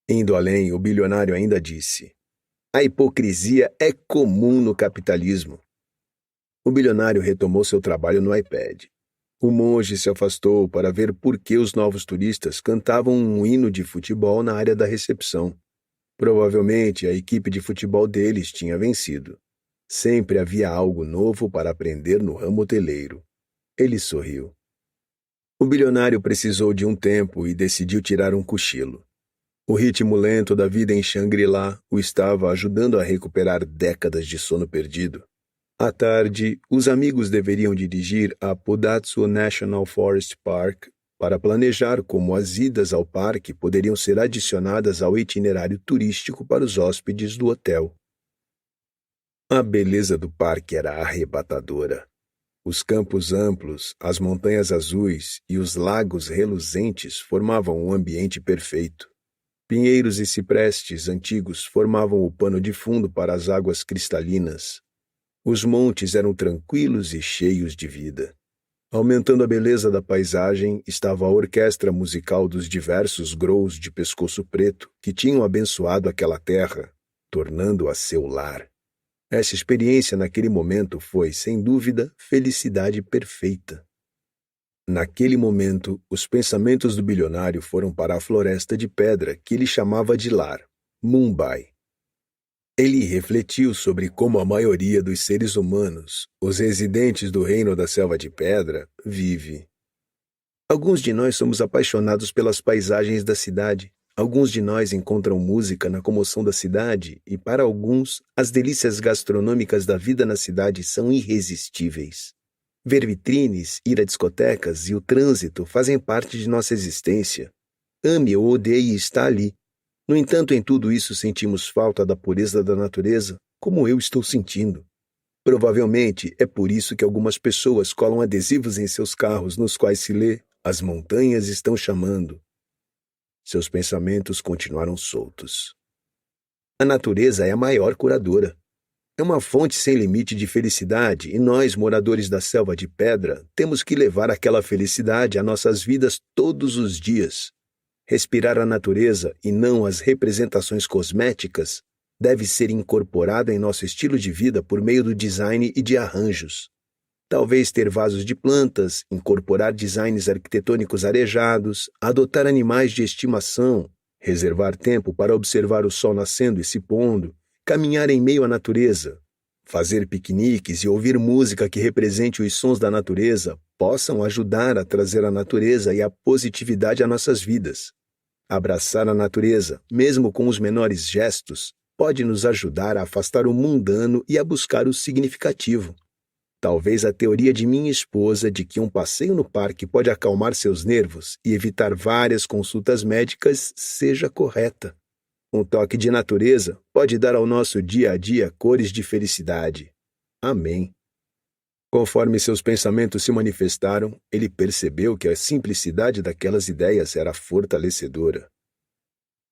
Indo além, o bilionário ainda disse: a hipocrisia é comum no capitalismo. O bilionário retomou seu trabalho no iPad. O monge se afastou para ver por que os novos turistas cantavam um hino de futebol na área da recepção. Provavelmente a equipe de futebol deles tinha vencido. Sempre havia algo novo para aprender no ramo hoteleiro. Ele sorriu. O bilionário precisou de um tempo e decidiu tirar um cochilo. O ritmo lento da vida em Shangri-La o estava ajudando a recuperar décadas de sono perdido. À tarde, os amigos deveriam dirigir a Podatsu National Forest Park para planejar como as idas ao parque poderiam ser adicionadas ao itinerário turístico para os hóspedes do hotel. A beleza do parque era arrebatadora. Os campos amplos, as montanhas azuis e os lagos reluzentes formavam um ambiente perfeito. Pinheiros e ciprestes antigos formavam o pano de fundo para as águas cristalinas. Os montes eram tranquilos e cheios de vida. Aumentando a beleza da paisagem estava a orquestra musical dos diversos grous de pescoço preto que tinham abençoado aquela terra, tornando-a seu lar. Essa experiência naquele momento foi, sem dúvida, felicidade perfeita. Naquele momento, os pensamentos do bilionário foram para a floresta de pedra que ele chamava de lar, Mumbai. Ele refletiu sobre como a maioria dos seres humanos, os residentes do reino da selva de pedra, vive. Alguns de nós somos apaixonados pelas paisagens da cidade. Alguns de nós encontram música na comoção da cidade e, para alguns, as delícias gastronômicas da vida na cidade são irresistíveis. Ver vitrines, ir a discotecas e o trânsito fazem parte de nossa existência. Ame ou odeie estar ali. No entanto, em tudo isso sentimos falta da pureza da natureza, como eu estou sentindo. Provavelmente é por isso que algumas pessoas colam adesivos em seus carros nos quais se lê "As montanhas estão chamando". Seus pensamentos continuaram soltos. A natureza é a maior curadora. É uma fonte sem limite de felicidade e nós, moradores da selva de pedra, temos que levar aquela felicidade a nossas vidas todos os dias. Respirar a natureza e não as representações cosméticas deve ser incorporado em nosso estilo de vida por meio do design e de arranjos. Talvez ter vasos de plantas, incorporar designs arquitetônicos arejados, adotar animais de estimação, reservar tempo para observar o sol nascendo e se pondo, caminhar em meio à natureza, fazer piqueniques e ouvir música que represente os sons da natureza possam ajudar a trazer a natureza e a positividade a nossas vidas. Abraçar a natureza, mesmo com os menores gestos, pode nos ajudar a afastar o mundano e a buscar o significativo. Talvez a teoria de minha esposa de que um passeio no parque pode acalmar seus nervos e evitar várias consultas médicas seja correta. Um toque de natureza pode dar ao nosso dia a dia cores de felicidade. Amém. Conforme seus pensamentos se manifestaram, ele percebeu que a simplicidade daquelas ideias era fortalecedora.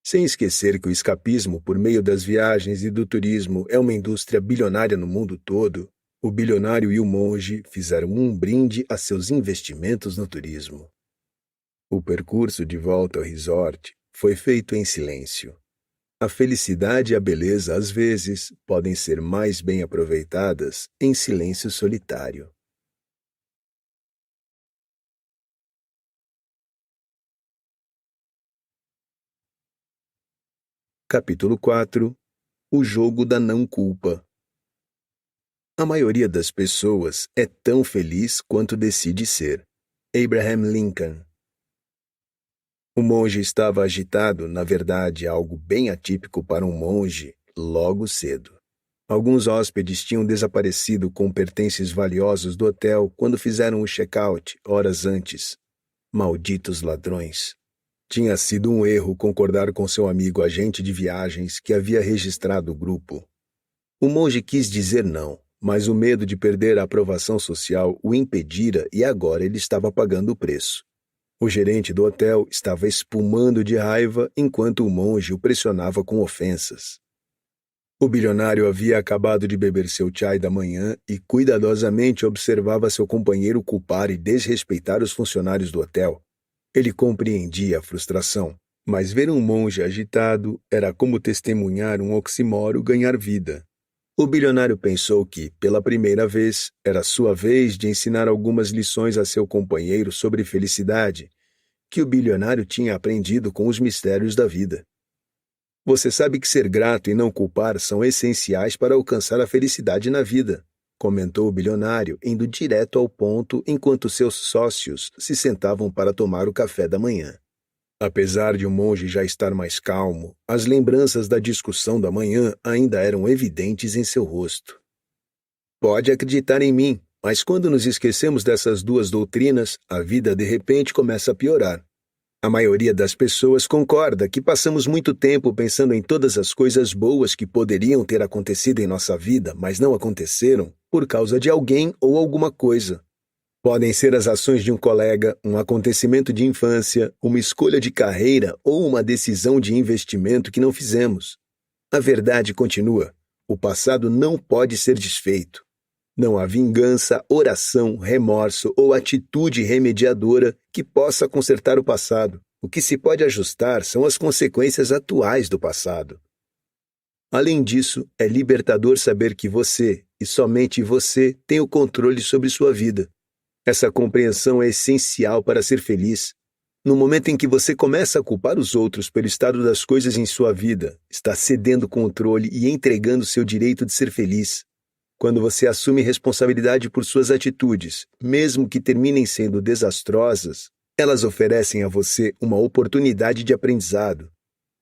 Sem esquecer que o escapismo por meio das viagens e do turismo é uma indústria bilionária no mundo todo, o bilionário e o monge fizeram um brinde a seus investimentos no turismo. O percurso de volta ao resort foi feito em silêncio. A felicidade e a beleza, às vezes, podem ser mais bem aproveitadas em silêncio solitário. Capítulo 4. O jogo da não-culpa. A maioria das pessoas é tão feliz quanto decide ser. Abraham Lincoln. O monge estava agitado, na verdade, algo bem atípico para um monge, logo cedo. Alguns hóspedes tinham desaparecido com pertences valiosos do hotel quando fizeram o check-out, horas antes. Malditos ladrões. Tinha sido um erro concordar com seu amigo agente de viagens que havia registrado o grupo. O monge quis dizer não, mas o medo de perder a aprovação social o impedira e agora ele estava pagando o preço. O gerente do hotel estava espumando de raiva enquanto o monge o pressionava com ofensas. O bilionário havia acabado de beber seu chai da manhã e cuidadosamente observava seu companheiro culpar e desrespeitar os funcionários do hotel. Ele compreendia a frustração, mas ver um monge agitado era como testemunhar um oxímoro ganhar vida. O bilionário pensou que, pela primeira vez, era sua vez de ensinar algumas lições a seu companheiro sobre felicidade, que o bilionário tinha aprendido com os mistérios da vida. Você sabe que ser grato e não culpar são essenciais para alcançar a felicidade na vida, comentou o bilionário, indo direto ao ponto enquanto seus sócios se sentavam para tomar o café da manhã. Apesar de o monge já estar mais calmo, as lembranças da discussão da manhã ainda eram evidentes em seu rosto. Pode acreditar em mim, mas quando nos esquecemos dessas duas doutrinas, a vida de repente começa a piorar. A maioria das pessoas concorda que passamos muito tempo pensando em todas as coisas boas que poderiam ter acontecido em nossa vida, mas não aconteceram, por causa de alguém ou alguma coisa. Podem ser as ações de um colega, um acontecimento de infância, uma escolha de carreira ou uma decisão de investimento que não fizemos. A verdade continua: o passado não pode ser desfeito. Não há vingança, oração, remorso ou atitude remediadora que possa consertar o passado. O que se pode ajustar são as consequências atuais do passado. Além disso, é libertador saber que você, e somente você, tem o controle sobre sua vida. Essa compreensão é essencial para ser feliz. No momento em que você começa a culpar os outros pelo estado das coisas em sua vida, está cedendo o controle e entregando seu direito de ser feliz. Quando você assume responsabilidade por suas atitudes, mesmo que terminem sendo desastrosas, elas oferecem a você uma oportunidade de aprendizado.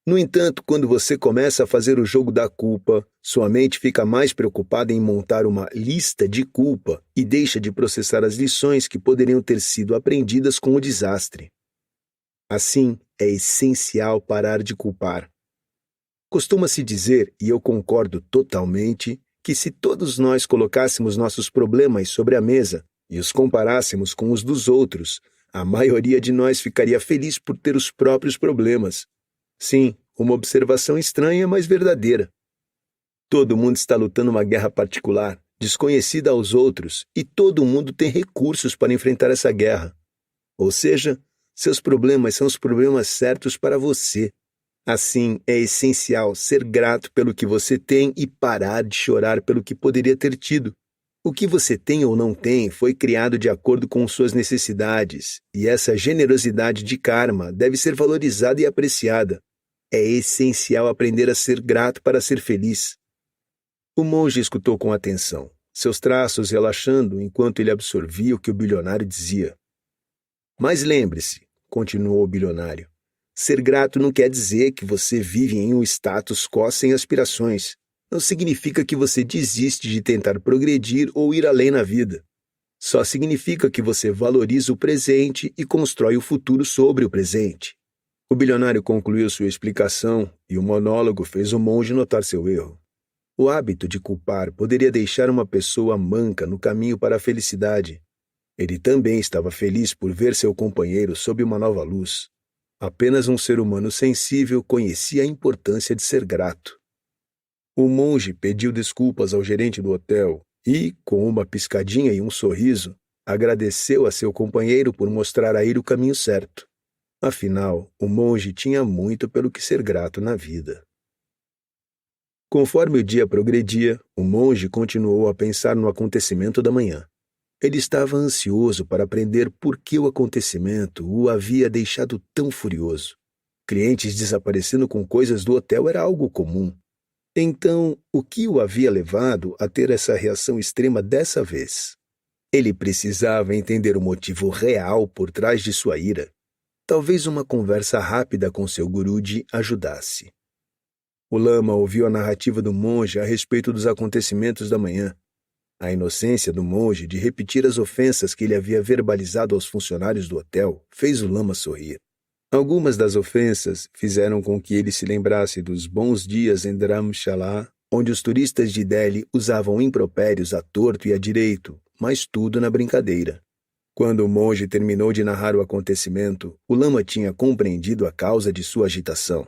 No entanto, quando você começa a fazer o jogo da culpa, sua mente fica mais preocupada em montar uma lista de culpa e deixa de processar as lições que poderiam ter sido aprendidas com o desastre. Assim, é essencial parar de culpar. Costuma-se dizer, e eu concordo totalmente, que se todos nós colocássemos nossos problemas sobre a mesa e os comparássemos com os dos outros, a maioria de nós ficaria feliz por ter os próprios problemas. Sim, uma observação estranha, mas verdadeira. Todo mundo está lutando uma guerra particular, desconhecida aos outros, e todo mundo tem recursos para enfrentar essa guerra. Ou seja, seus problemas são os problemas certos para você. Assim, é essencial ser grato pelo que você tem e parar de chorar pelo que poderia ter tido. O que você tem ou não tem foi criado de acordo com suas necessidades, e essa generosidade de karma deve ser valorizada e apreciada. É essencial aprender a ser grato para ser feliz. O monge escutou com atenção, seus traços relaxando enquanto ele absorvia o que o bilionário dizia. Mas lembre-se, continuou o bilionário, ser grato não quer dizer que você vive em um status quo sem aspirações. Não significa que você desiste de tentar progredir ou ir além na vida. Só significa que você valoriza o presente e constrói o futuro sobre o presente. O bilionário concluiu sua explicação e o monólogo fez o monge notar seu erro. O hábito de culpar poderia deixar uma pessoa manca no caminho para a felicidade. Ele também estava feliz por ver seu companheiro sob uma nova luz. Apenas um ser humano sensível conhecia a importância de ser grato. O monge pediu desculpas ao gerente do hotel e, com uma piscadinha e um sorriso, agradeceu a seu companheiro por mostrar a ele o caminho certo. Afinal, o monge tinha muito pelo que ser grato na vida. Conforme o dia progredia, o monge continuou a pensar no acontecimento da manhã. Ele estava ansioso para aprender por que o acontecimento o havia deixado tão furioso. Clientes desaparecendo com coisas do hotel era algo comum. Então, o que o havia levado a ter essa reação extrema dessa vez? Ele precisava entender o motivo real por trás de sua ira. Talvez uma conversa rápida com seu guruji ajudasse. O lama ouviu a narrativa do monge a respeito dos acontecimentos da manhã. A inocência do monge de repetir as ofensas que ele havia verbalizado aos funcionários do hotel fez o lama sorrir. Algumas das ofensas fizeram com que ele se lembrasse dos bons dias em Dharamshala, onde os turistas de Delhi usavam impropérios à torto e à direito, mas tudo na brincadeira. Quando o monge terminou de narrar o acontecimento, o lama tinha compreendido a causa de sua agitação.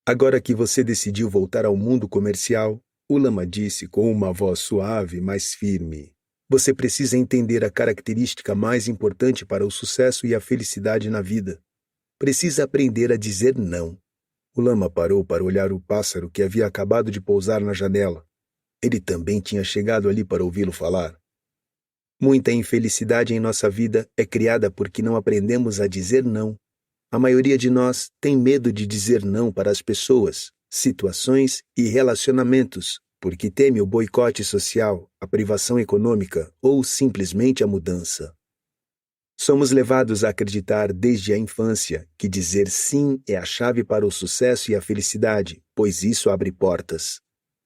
Agora que você decidiu voltar ao mundo comercial, o lama disse com uma voz suave, mas firme, você precisa entender a característica mais importante para o sucesso e a felicidade na vida. Precisa aprender a dizer não. O lama parou para olhar o pássaro que havia acabado de pousar na janela. Ele também tinha chegado ali para ouvi-lo falar. Muita infelicidade em nossa vida é criada porque não aprendemos a dizer não. A maioria de nós tem medo de dizer não para as pessoas, situações e relacionamentos, porque teme o boicote social, a privação econômica ou simplesmente a mudança. Somos levados a acreditar desde a infância que dizer sim é a chave para o sucesso e a felicidade, pois isso abre portas.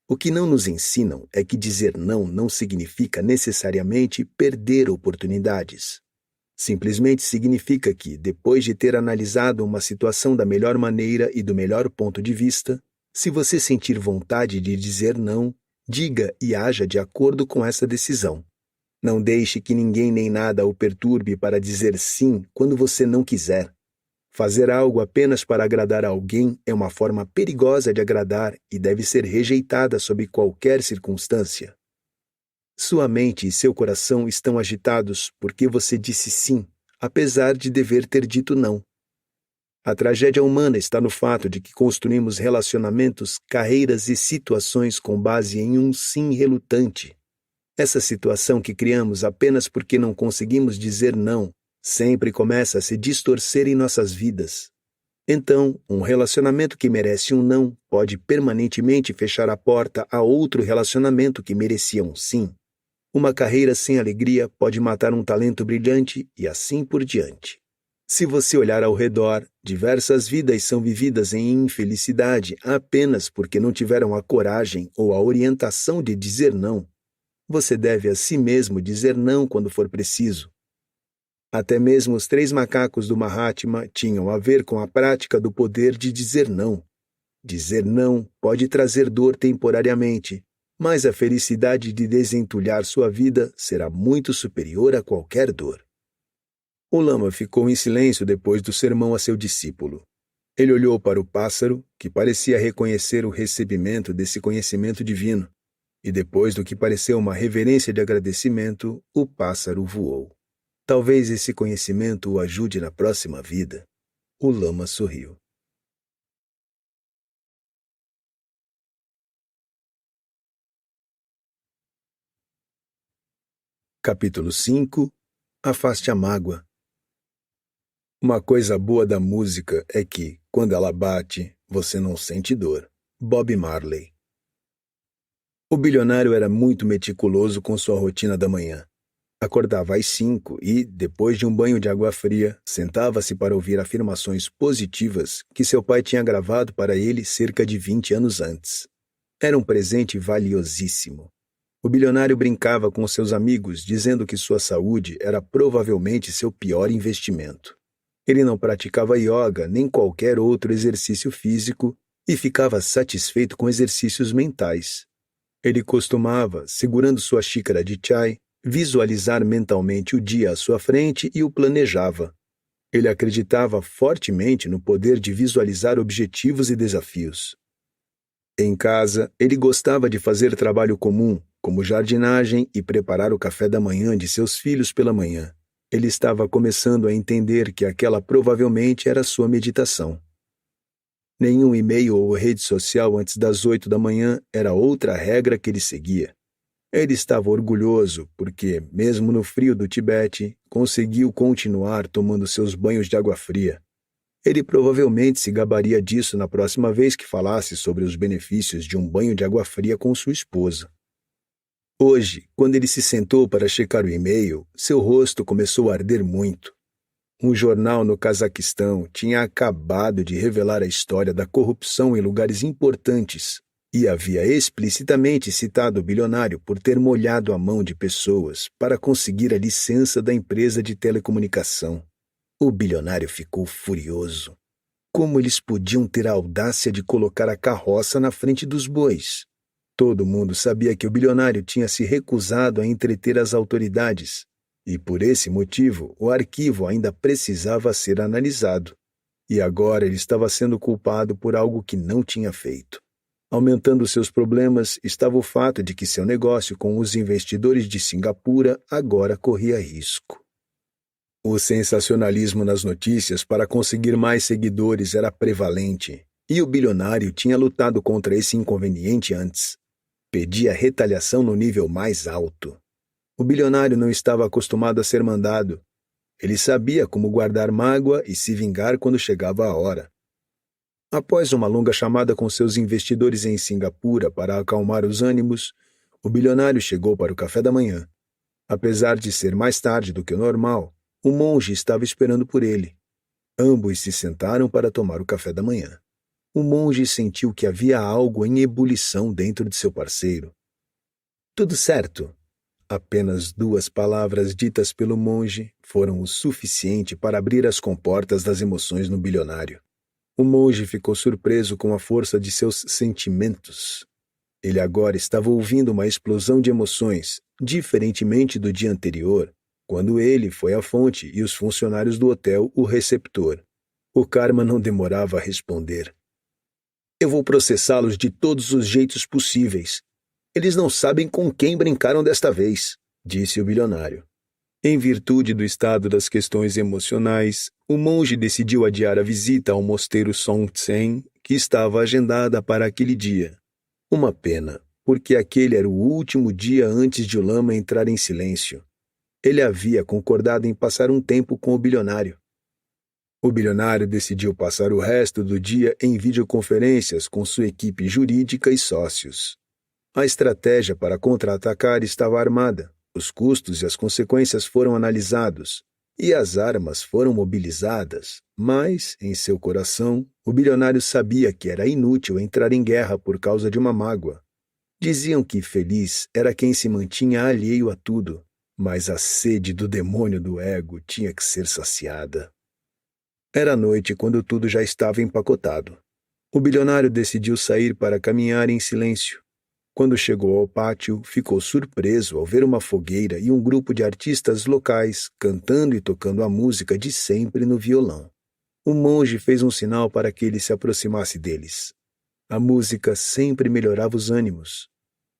O que não nos ensinam é que dizer não significa necessariamente perder oportunidades. Simplesmente significa que, depois de ter analisado uma situação da melhor maneira e do melhor ponto de vista, se você sentir vontade de dizer não, diga e haja de acordo com essa decisão. Não deixe que ninguém nem nada o perturbe para dizer sim quando você não quiser. Fazer algo apenas para agradar a alguém é uma forma perigosa de agradar e deve ser rejeitada sob qualquer circunstância. Sua mente e seu coração estão agitados porque você disse sim, apesar de dever ter dito não. A tragédia humana está no fato de que construímos relacionamentos, carreiras e situações com base em um sim relutante. Essa situação que criamos apenas porque não conseguimos dizer não sempre começa a se distorcer em nossas vidas. Então, um relacionamento que merece um não pode permanentemente fechar a porta a outro relacionamento que merecia um sim. Uma carreira sem alegria pode matar um talento brilhante e assim por diante. Se você olhar ao redor, diversas vidas são vividas em infelicidade apenas porque não tiveram a coragem ou a orientação de dizer não. Você deve a si mesmo dizer não quando for preciso. Até mesmo os 3 macacos do Mahatma tinham a ver com a prática do poder de dizer não. Dizer não pode trazer dor temporariamente, mas a felicidade de desentulhar sua vida será muito superior a qualquer dor. O lama ficou em silêncio depois do sermão a seu discípulo. Ele olhou para o pássaro, que parecia reconhecer o recebimento desse conhecimento divino, e depois do que pareceu uma reverência de agradecimento, o pássaro voou. Talvez esse conhecimento o ajude na próxima vida. O lama sorriu. Capítulo 5. Afaste a mágoa. Uma coisa boa da música é que, quando ela bate, você não sente dor. Bob Marley. O bilionário era muito meticuloso com sua rotina da manhã. Acordava às 5 e, depois de um banho de água fria, sentava-se para ouvir afirmações positivas que seu pai tinha gravado para ele cerca de 20 anos antes. Era um presente valiosíssimo. O bilionário brincava com seus amigos, dizendo que sua saúde era provavelmente seu pior investimento. Ele não praticava yoga nem qualquer outro exercício físico e ficava satisfeito com exercícios mentais. Ele costumava, segurando sua xícara de chai, visualizar mentalmente o dia à sua frente e o planejava. Ele acreditava fortemente no poder de visualizar objetivos e desafios. Em casa, ele gostava de fazer trabalho comum, como jardinagem e preparar o café da manhã de seus filhos pela manhã. Ele estava começando a entender que aquela provavelmente era sua meditação. Nenhum e-mail ou rede social antes das 8 da manhã era outra regra que ele seguia. Ele estava orgulhoso porque, mesmo no frio do Tibete, conseguiu continuar tomando seus banhos de água fria. Ele provavelmente se gabaria disso na próxima vez que falasse sobre os benefícios de um banho de água fria com sua esposa. Hoje, quando ele se sentou para checar o e-mail, seu rosto começou a arder muito. Um jornal no Cazaquistão tinha acabado de revelar a história da corrupção em lugares importantes e havia explicitamente citado o bilionário por ter molhado a mão de pessoas para conseguir a licença da empresa de telecomunicação. O bilionário ficou furioso. Como eles podiam ter a audácia de colocar a carroça na frente dos bois? Todo mundo sabia que o bilionário tinha se recusado a entreter as autoridades, e por esse motivo o arquivo ainda precisava ser analisado. E agora ele estava sendo culpado por algo que não tinha feito. Aumentando seus problemas estava o fato de que seu negócio com os investidores de Singapura agora corria risco. O sensacionalismo nas notícias para conseguir mais seguidores era prevalente, e o bilionário tinha lutado contra esse inconveniente antes. Pedia retaliação no nível mais alto. O bilionário não estava acostumado a ser mandado. Ele sabia como guardar mágoa e se vingar quando chegava a hora. Após uma longa chamada com seus investidores em Singapura para acalmar os ânimos, o bilionário chegou para o café da manhã. Apesar de ser mais tarde do que o normal, o monge estava esperando por ele. Ambos se sentaram para tomar o café da manhã. O monge sentiu que havia algo em ebulição dentro de seu parceiro. Tudo certo. Apenas 2 palavras ditas pelo monge foram o suficiente para abrir as comportas das emoções no bilionário. O monge ficou surpreso com a força de seus sentimentos. Ele agora estava ouvindo uma explosão de emoções, diferentemente do dia anterior, quando ele foi à fonte e os funcionários do hotel o receptor. O karma não demorava a responder. Eu vou processá-los de todos os jeitos possíveis. Eles não sabem com quem brincaram desta vez, disse o bilionário. Em virtude do estado das questões emocionais, o monge decidiu adiar a visita ao mosteiro Songtsen, que estava agendada para aquele dia. Uma pena, porque aquele era o último dia antes de o lama entrar em silêncio. Ele havia concordado em passar um tempo com o bilionário. O bilionário decidiu passar o resto do dia em videoconferências com sua equipe jurídica e sócios. A estratégia para contra-atacar estava armada, os custos e as consequências foram analisados, e as armas foram mobilizadas, mas, em seu coração, o bilionário sabia que era inútil entrar em guerra por causa de uma mágoa. Diziam que feliz era quem se mantinha alheio a tudo, mas a sede do demônio do ego tinha que ser saciada. Era noite quando tudo já estava empacotado. O bilionário decidiu sair para caminhar em silêncio. Quando chegou ao pátio, ficou surpreso ao ver uma fogueira e um grupo de artistas locais cantando e tocando a música de sempre no violão. O monge fez um sinal para que ele se aproximasse deles. A música sempre melhorava os ânimos.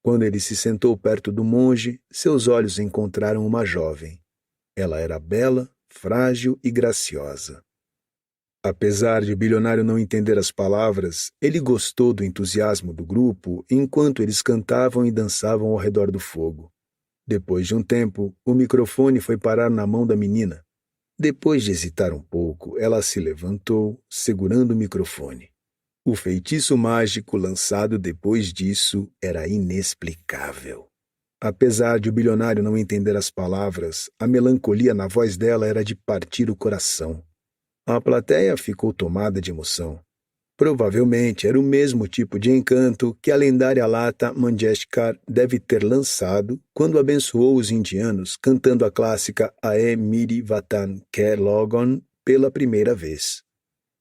Quando ele se sentou perto do monge, seus olhos encontraram uma jovem. Ela era bela, frágil e graciosa. Apesar de o bilionário não entender as palavras, ele gostou do entusiasmo do grupo enquanto eles cantavam e dançavam ao redor do fogo. Depois de um tempo, o microfone foi parar na mão da menina. Depois de hesitar um pouco, ela se levantou, segurando o microfone. O feitiço mágico lançado depois disso era inexplicável. Apesar de o bilionário não entender as palavras, a melancolia na voz dela era de partir o coração. A plateia ficou tomada de emoção. Provavelmente era o mesmo tipo de encanto que a lendária Lata Mangeshkar deve ter lançado quando abençoou os indianos cantando a clássica Ae Miri Vatan Ke Logon pela primeira vez.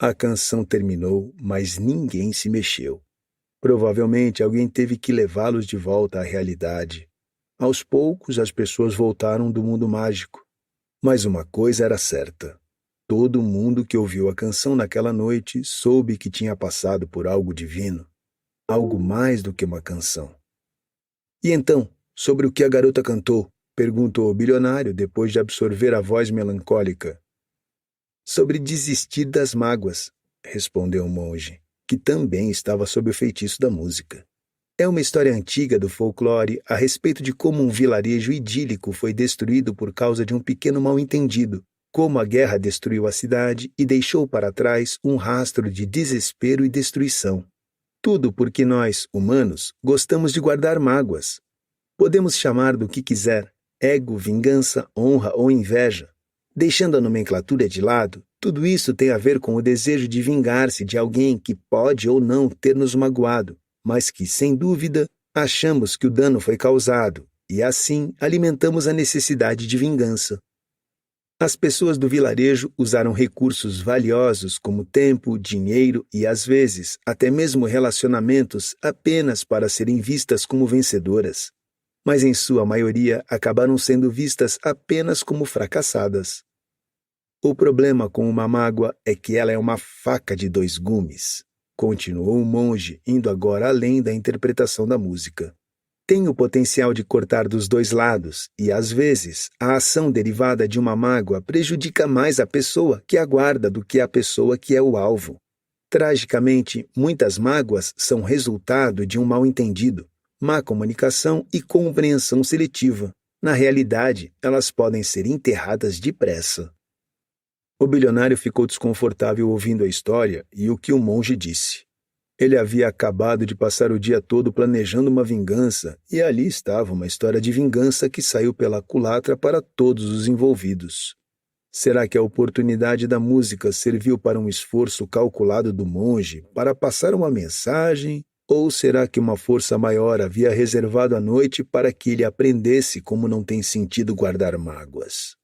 A canção terminou, mas ninguém se mexeu. Provavelmente alguém teve que levá-los de volta à realidade. Aos poucos as pessoas voltaram do mundo mágico. Mas uma coisa era certa. Todo mundo que ouviu a canção naquela noite soube que tinha passado por algo divino, algo mais do que uma canção. E então, sobre o que a garota cantou? Perguntou o bilionário depois de absorver a voz melancólica. Sobre desistir das mágoas, respondeu o monge, que também estava sob o feitiço da música. É uma história antiga do folclore a respeito de como um vilarejo idílico foi destruído por causa de um pequeno mal-entendido. Como a guerra destruiu a cidade e deixou para trás um rastro de desespero e destruição. Tudo porque nós, humanos, gostamos de guardar mágoas. Podemos chamar do que quiser, ego, vingança, honra ou inveja. Deixando a nomenclatura de lado, tudo isso tem a ver com o desejo de vingar-se de alguém que pode ou não ter nos magoado, mas que, sem dúvida, achamos que o dano foi causado, e assim alimentamos a necessidade de vingança. As pessoas do vilarejo usaram recursos valiosos como tempo, dinheiro e, às vezes, até mesmo relacionamentos apenas para serem vistas como vencedoras. Mas, em sua maioria, acabaram sendo vistas apenas como fracassadas. O problema com uma mágoa é que ela é uma faca de 2 gumes, continuou o monge, indo agora além da interpretação da música. Tem o potencial de cortar dos 2 lados e, às vezes, a ação derivada de uma mágoa prejudica mais a pessoa que a guarda do que a pessoa que é o alvo. Tragicamente, muitas mágoas são resultado de um mal-entendido, má comunicação e compreensão seletiva. Na realidade, elas podem ser enterradas depressa. O bilionário ficou desconfortável ouvindo a história e o que o monge disse. Ele havia acabado de passar o dia todo planejando uma vingança, e ali estava uma história de vingança que saiu pela culatra para todos os envolvidos. Será que a oportunidade da música serviu para um esforço calculado do monge para passar uma mensagem? Ou será que uma força maior havia reservado a noite para que ele aprendesse como não tem sentido guardar mágoas?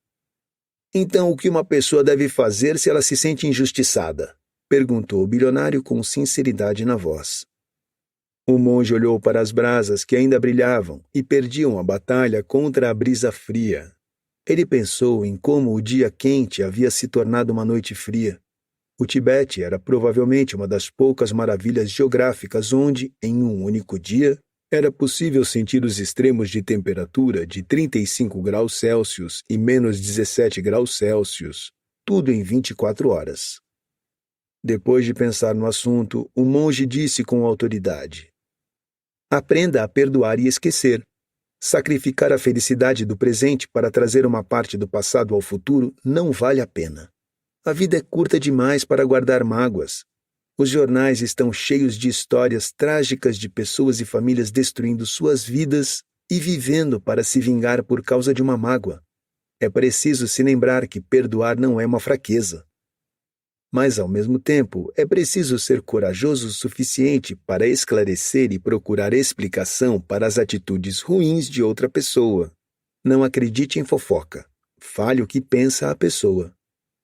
Então, o que uma pessoa deve fazer se ela se sente injustiçada? Perguntou o bilionário com sinceridade na voz. O monge olhou para as brasas que ainda brilhavam e perdiam a batalha contra a brisa fria. Ele pensou em como o dia quente havia se tornado uma noite fria. O Tibete era provavelmente uma das poucas maravilhas geográficas onde, em um único dia, era possível sentir os extremos de temperatura de 35 graus Celsius e menos 17 graus Celsius, tudo em 24 horas. Depois de pensar no assunto, o monge disse com autoridade: aprenda a perdoar e esquecer. Sacrificar a felicidade do presente para trazer uma parte do passado ao futuro não vale a pena. A vida é curta demais para guardar mágoas. Os jornais estão cheios de histórias trágicas de pessoas e famílias destruindo suas vidas e vivendo para se vingar por causa de uma mágoa. É preciso se lembrar que perdoar não é uma fraqueza. Mas, ao mesmo tempo, é preciso ser corajoso o suficiente para esclarecer e procurar explicação para as atitudes ruins de outra pessoa. Não acredite em fofoca. Fale o que pensa a pessoa.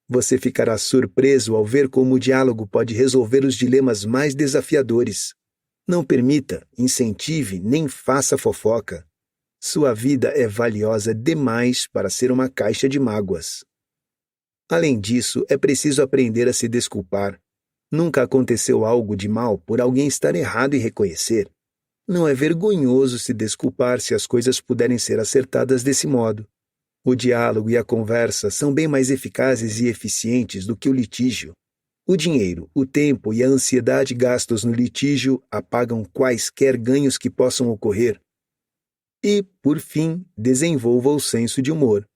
Você ficará surpreso ao ver como o diálogo pode resolver os dilemas mais desafiadores. Não permita, incentive, nem faça fofoca. Sua vida é valiosa demais para ser uma caixa de mágoas. Além disso, é preciso aprender a se desculpar. Nunca aconteceu algo de mal por alguém estar errado e reconhecer. Não é vergonhoso se desculpar se as coisas puderem ser acertadas desse modo. O diálogo e a conversa são bem mais eficazes e eficientes do que o litígio. O dinheiro, o tempo e a ansiedade gastos no litígio apagam quaisquer ganhos que possam ocorrer. E, por fim, desenvolva o senso de humor.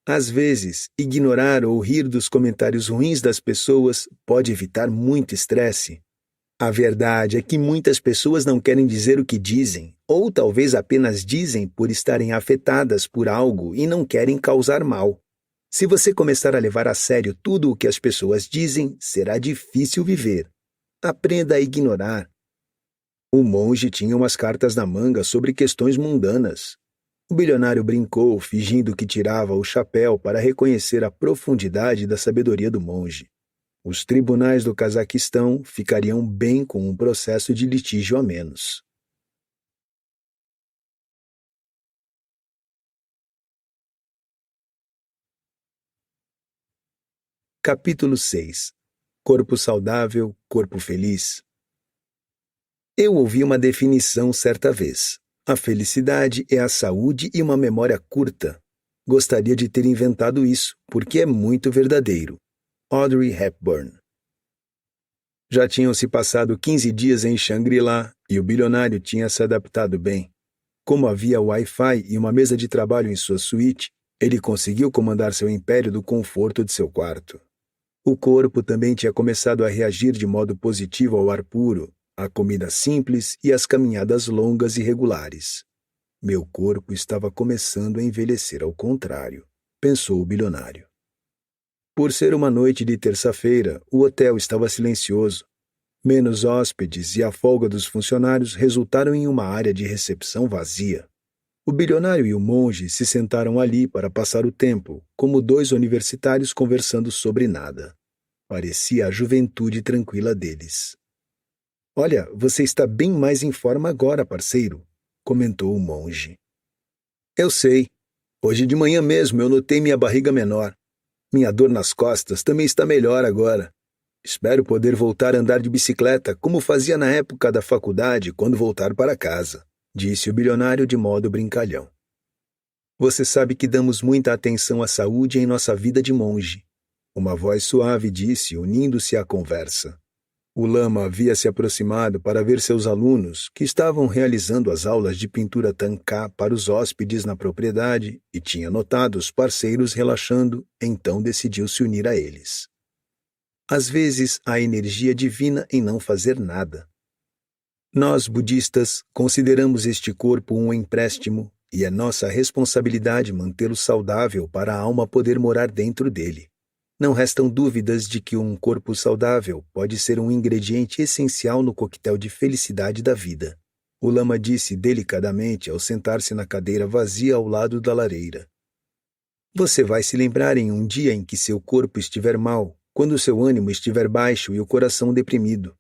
Às vezes, ignorar ou rir dos comentários ruins das pessoas pode evitar muito estresse. A verdade é que muitas pessoas não querem dizer o que dizem, ou talvez apenas dizem por estarem afetadas por algo e não querem causar mal. Se você começar a levar a sério tudo o que as pessoas dizem, será difícil viver. Aprenda a ignorar. O monge tinha umas cartas na manga sobre questões mundanas. O bilionário brincou, fingindo que tirava o chapéu para reconhecer a profundidade da sabedoria do monge. Os tribunais do Cazaquistão ficariam bem com um processo de litígio a menos. Capítulo 6. Corpo saudável, corpo feliz. Eu ouvi uma definição certa vez. A felicidade é a saúde e uma memória curta. Gostaria de ter inventado isso, porque é muito verdadeiro. Audrey Hepburn. Já tinham se passado 15 dias em Shangri-La e o bilionário tinha se adaptado bem. Como havia Wi-Fi e uma mesa de trabalho em sua suíte, ele conseguiu comandar seu império do conforto de seu quarto. O corpo também tinha começado a reagir de modo positivo ao ar puro, à comida simples e às caminhadas longas e regulares. Meu corpo estava começando a envelhecer ao contrário, pensou o bilionário. Por ser uma noite de terça-feira, o hotel estava silencioso. Menos hóspedes e a folga dos funcionários resultaram em uma área de recepção vazia. O bilionário e o monge se sentaram ali para passar o tempo, como dois universitários conversando sobre nada. Parecia a juventude tranquila deles. Olha, você está bem mais em forma agora, parceiro, comentou o monge. Eu sei. Hoje de manhã mesmo eu notei minha barriga menor. Minha dor nas costas também está melhor agora. Espero poder voltar a andar de bicicleta como fazia na época da faculdade quando voltar para casa, disse o bilionário de modo brincalhão. Você sabe que damos muita atenção à saúde em nossa vida de monge. Uma voz suave disse, unindo-se à conversa. O lama havia se aproximado para ver seus alunos, que estavam realizando as aulas de pintura Tanka para os hóspedes na propriedade, e tinha notado os parceiros relaxando, então decidiu se unir a eles. Às vezes, há energia divina em não fazer nada. Nós, budistas, consideramos este corpo um empréstimo, e é nossa responsabilidade mantê-lo saudável para a alma poder morar dentro dele. Não restam dúvidas de que um corpo saudável pode ser um ingrediente essencial no coquetel de felicidade da vida. O lama disse delicadamente ao sentar-se na cadeira vazia ao lado da lareira. Você vai se lembrar em um dia em que seu corpo estiver mal, quando seu ânimo estiver baixo e o coração deprimido.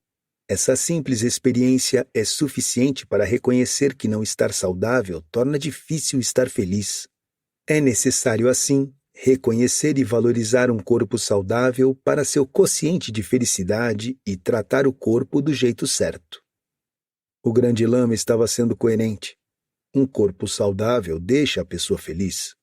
Essa simples experiência é suficiente para reconhecer que não estar saudável torna difícil estar feliz. É necessário, assim, reconhecer e valorizar um corpo saudável para seu quociente de felicidade e tratar o corpo do jeito certo. O grande lama estava sendo coerente. Um corpo saudável deixa a pessoa feliz.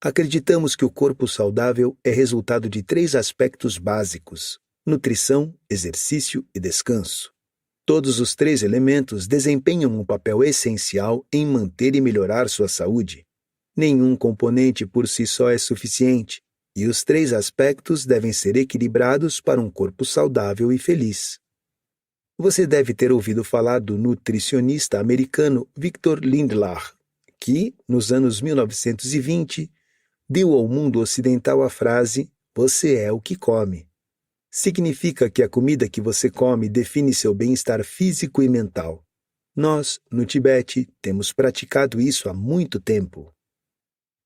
Acreditamos que o corpo saudável é resultado de 3 aspectos básicos: nutrição, exercício e descanso. Todos os 3 elementos desempenham um papel essencial em manter e melhorar sua saúde. Nenhum componente por si só é suficiente, e os 3 aspectos devem ser equilibrados para um corpo saudável e feliz. Você deve ter ouvido falar do nutricionista americano Victor Lindlar, que, nos anos 1920, deu ao mundo ocidental a frase "Você é o que come". Significa que a comida que você come define seu bem-estar físico e mental. Nós, no Tibete, temos praticado isso há muito tempo.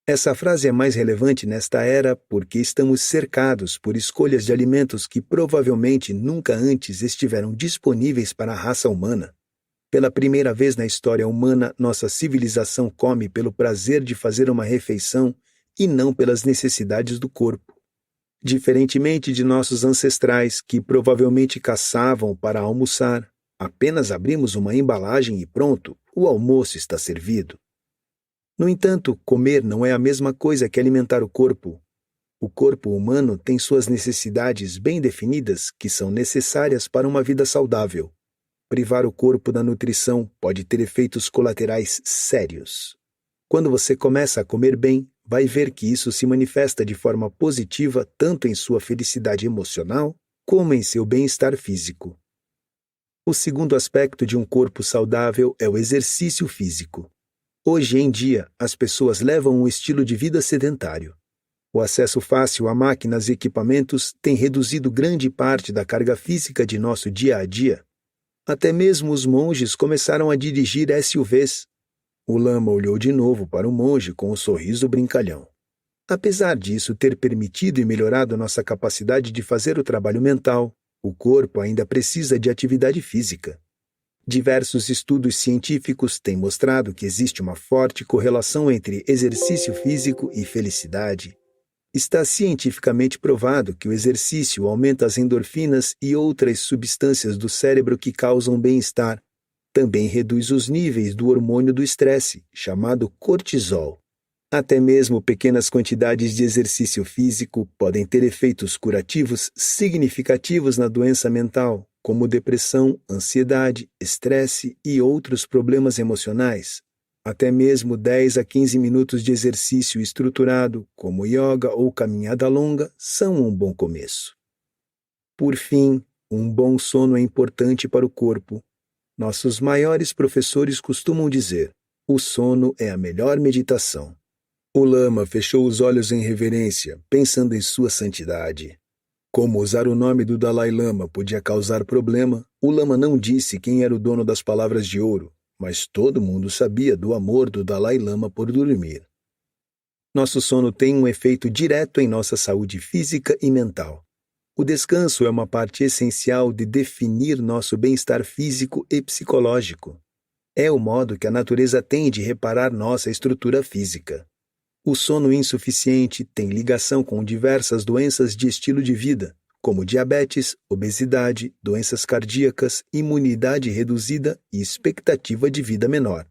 Essa frase é mais relevante nesta era porque estamos cercados por escolhas de alimentos que provavelmente nunca antes estiveram disponíveis para a raça humana. Pela primeira vez na história humana, nossa civilização come pelo prazer de fazer uma refeição e não pelas necessidades do corpo. Diferentemente de nossos ancestrais, que provavelmente caçavam para almoçar, apenas abrimos uma embalagem e pronto, o almoço está servido. No entanto, comer não é a mesma coisa que alimentar o corpo. O corpo humano tem suas necessidades bem definidas que são necessárias para uma vida saudável. Privar o corpo da nutrição pode ter efeitos colaterais sérios. Quando você começa a comer bem, vai ver que isso se manifesta de forma positiva tanto em sua felicidade emocional como em seu bem-estar físico. O segundo aspecto de um corpo saudável é o exercício físico. Hoje em dia, as pessoas levam um estilo de vida sedentário. O acesso fácil a máquinas e equipamentos tem reduzido grande parte da carga física de nosso dia a dia. Até mesmo os monges começaram a dirigir SUVs. O lama olhou de novo para o monge com um sorriso brincalhão. Apesar disso ter permitido e melhorado nossa capacidade de fazer o trabalho mental, o corpo ainda precisa de atividade física. Diversos estudos científicos têm mostrado que existe uma forte correlação entre exercício físico e felicidade. Está cientificamente provado que o exercício aumenta as endorfinas e outras substâncias do cérebro que causam bem-estar. Também reduz os níveis do hormônio do estresse, chamado cortisol. Até mesmo pequenas quantidades de exercício físico podem ter efeitos curativos significativos na doença mental, como depressão, ansiedade, estresse e outros problemas emocionais. Até mesmo 10 a 15 minutos de exercício estruturado, como yoga ou caminhada longa, são um bom começo. Por fim, um bom sono é importante para o corpo. Nossos maiores professores costumam dizer: o sono é a melhor meditação. O lama fechou os olhos em reverência, pensando em sua santidade. Como usar o nome do Dalai Lama podia causar problema, o lama não disse quem era o dono das palavras de ouro, mas todo mundo sabia do amor do Dalai Lama por dormir. Nosso sono tem um efeito direto em nossa saúde física e mental. O descanso é uma parte essencial de definir nosso bem-estar físico e psicológico. É o modo que a natureza tem de reparar nossa estrutura física. O sono insuficiente tem ligação com diversas doenças de estilo de vida, como diabetes, obesidade, doenças cardíacas, imunidade reduzida e expectativa de vida menor.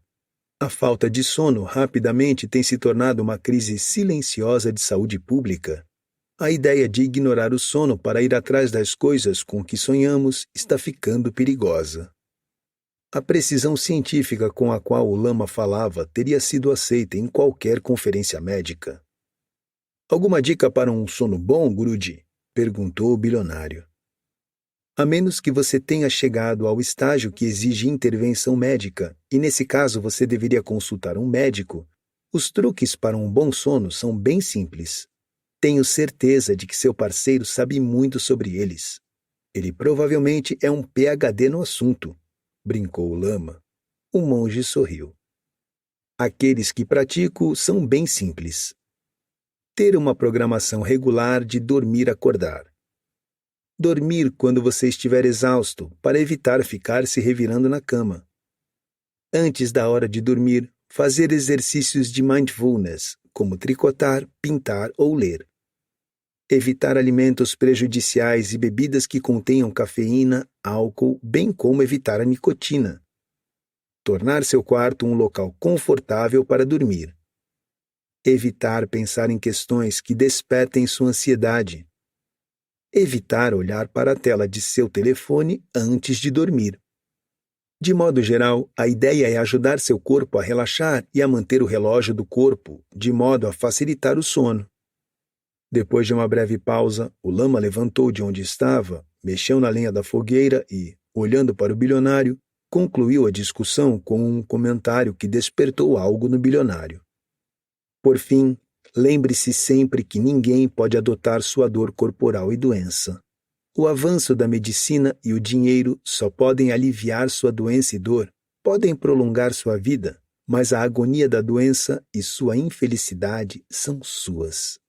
A falta de sono rapidamente tem se tornado uma crise silenciosa de saúde pública. A ideia de ignorar o sono para ir atrás das coisas com que sonhamos está ficando perigosa. A precisão científica com a qual o lama falava teria sido aceita em qualquer conferência médica. Alguma dica para um sono bom, Guruji? Perguntou o bilionário. A menos que você tenha chegado ao estágio que exige intervenção médica, e nesse caso você deveria consultar um médico, os truques para um bom sono são bem simples. Tenho certeza de que seu parceiro sabe muito sobre eles. Ele provavelmente é um PhD no assunto, brincou o lama. O monge sorriu. Aqueles que pratico são bem simples. Ter uma programação regular de dormir-acordar. Dormir quando você estiver exausto, para evitar ficar se revirando na cama. Antes da hora de dormir, fazer exercícios de mindfulness, como tricotar, pintar ou ler. Evitar alimentos prejudiciais e bebidas que contenham cafeína, álcool, bem como evitar a nicotina. Tornar seu quarto um local confortável para dormir. Evitar pensar em questões que despertem sua ansiedade. Evitar olhar para a tela de seu telefone antes de dormir. De modo geral, a ideia é ajudar seu corpo a relaxar e a manter o relógio do corpo, de modo a facilitar o sono. Depois de uma breve pausa, o lama levantou de onde estava, mexeu na lenha da fogueira e, olhando para o bilionário, concluiu a discussão com um comentário que despertou algo no bilionário. Por fim, lembre-se sempre que ninguém pode adotar sua dor corporal e doença. O avanço da medicina e o dinheiro só podem aliviar sua doença e dor, podem prolongar sua vida, mas a agonia da doença e sua infelicidade são suas.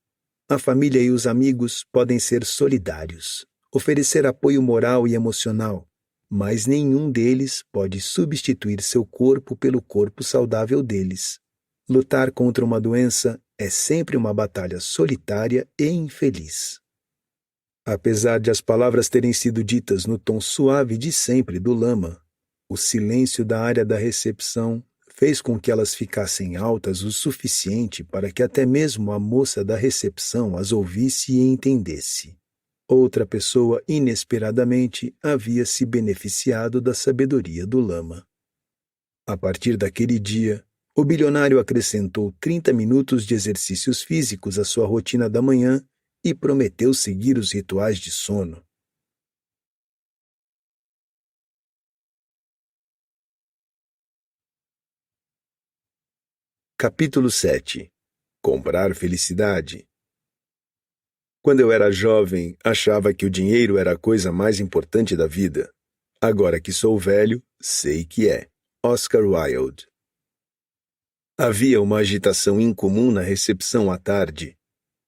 A família e os amigos podem ser solidários, oferecer apoio moral e emocional, mas nenhum deles pode substituir seu corpo pelo corpo saudável deles. Lutar contra uma doença é sempre uma batalha solitária e infeliz. Apesar de as palavras terem sido ditas no tom suave de sempre do lama, o silêncio da área da recepção fez com que elas ficassem altas o suficiente para que até mesmo a moça da recepção as ouvisse e entendesse. Outra pessoa, inesperadamente, havia se beneficiado da sabedoria do lama. A partir daquele dia, o bilionário acrescentou 30 minutos de exercícios físicos à sua rotina da manhã e prometeu seguir os rituais de sono. Capítulo 7. Comprar felicidade. Quando eu era jovem, achava que o dinheiro era a coisa mais importante da vida. Agora que sou velho, sei que é. Oscar Wilde. Havia uma agitação incomum na recepção à tarde.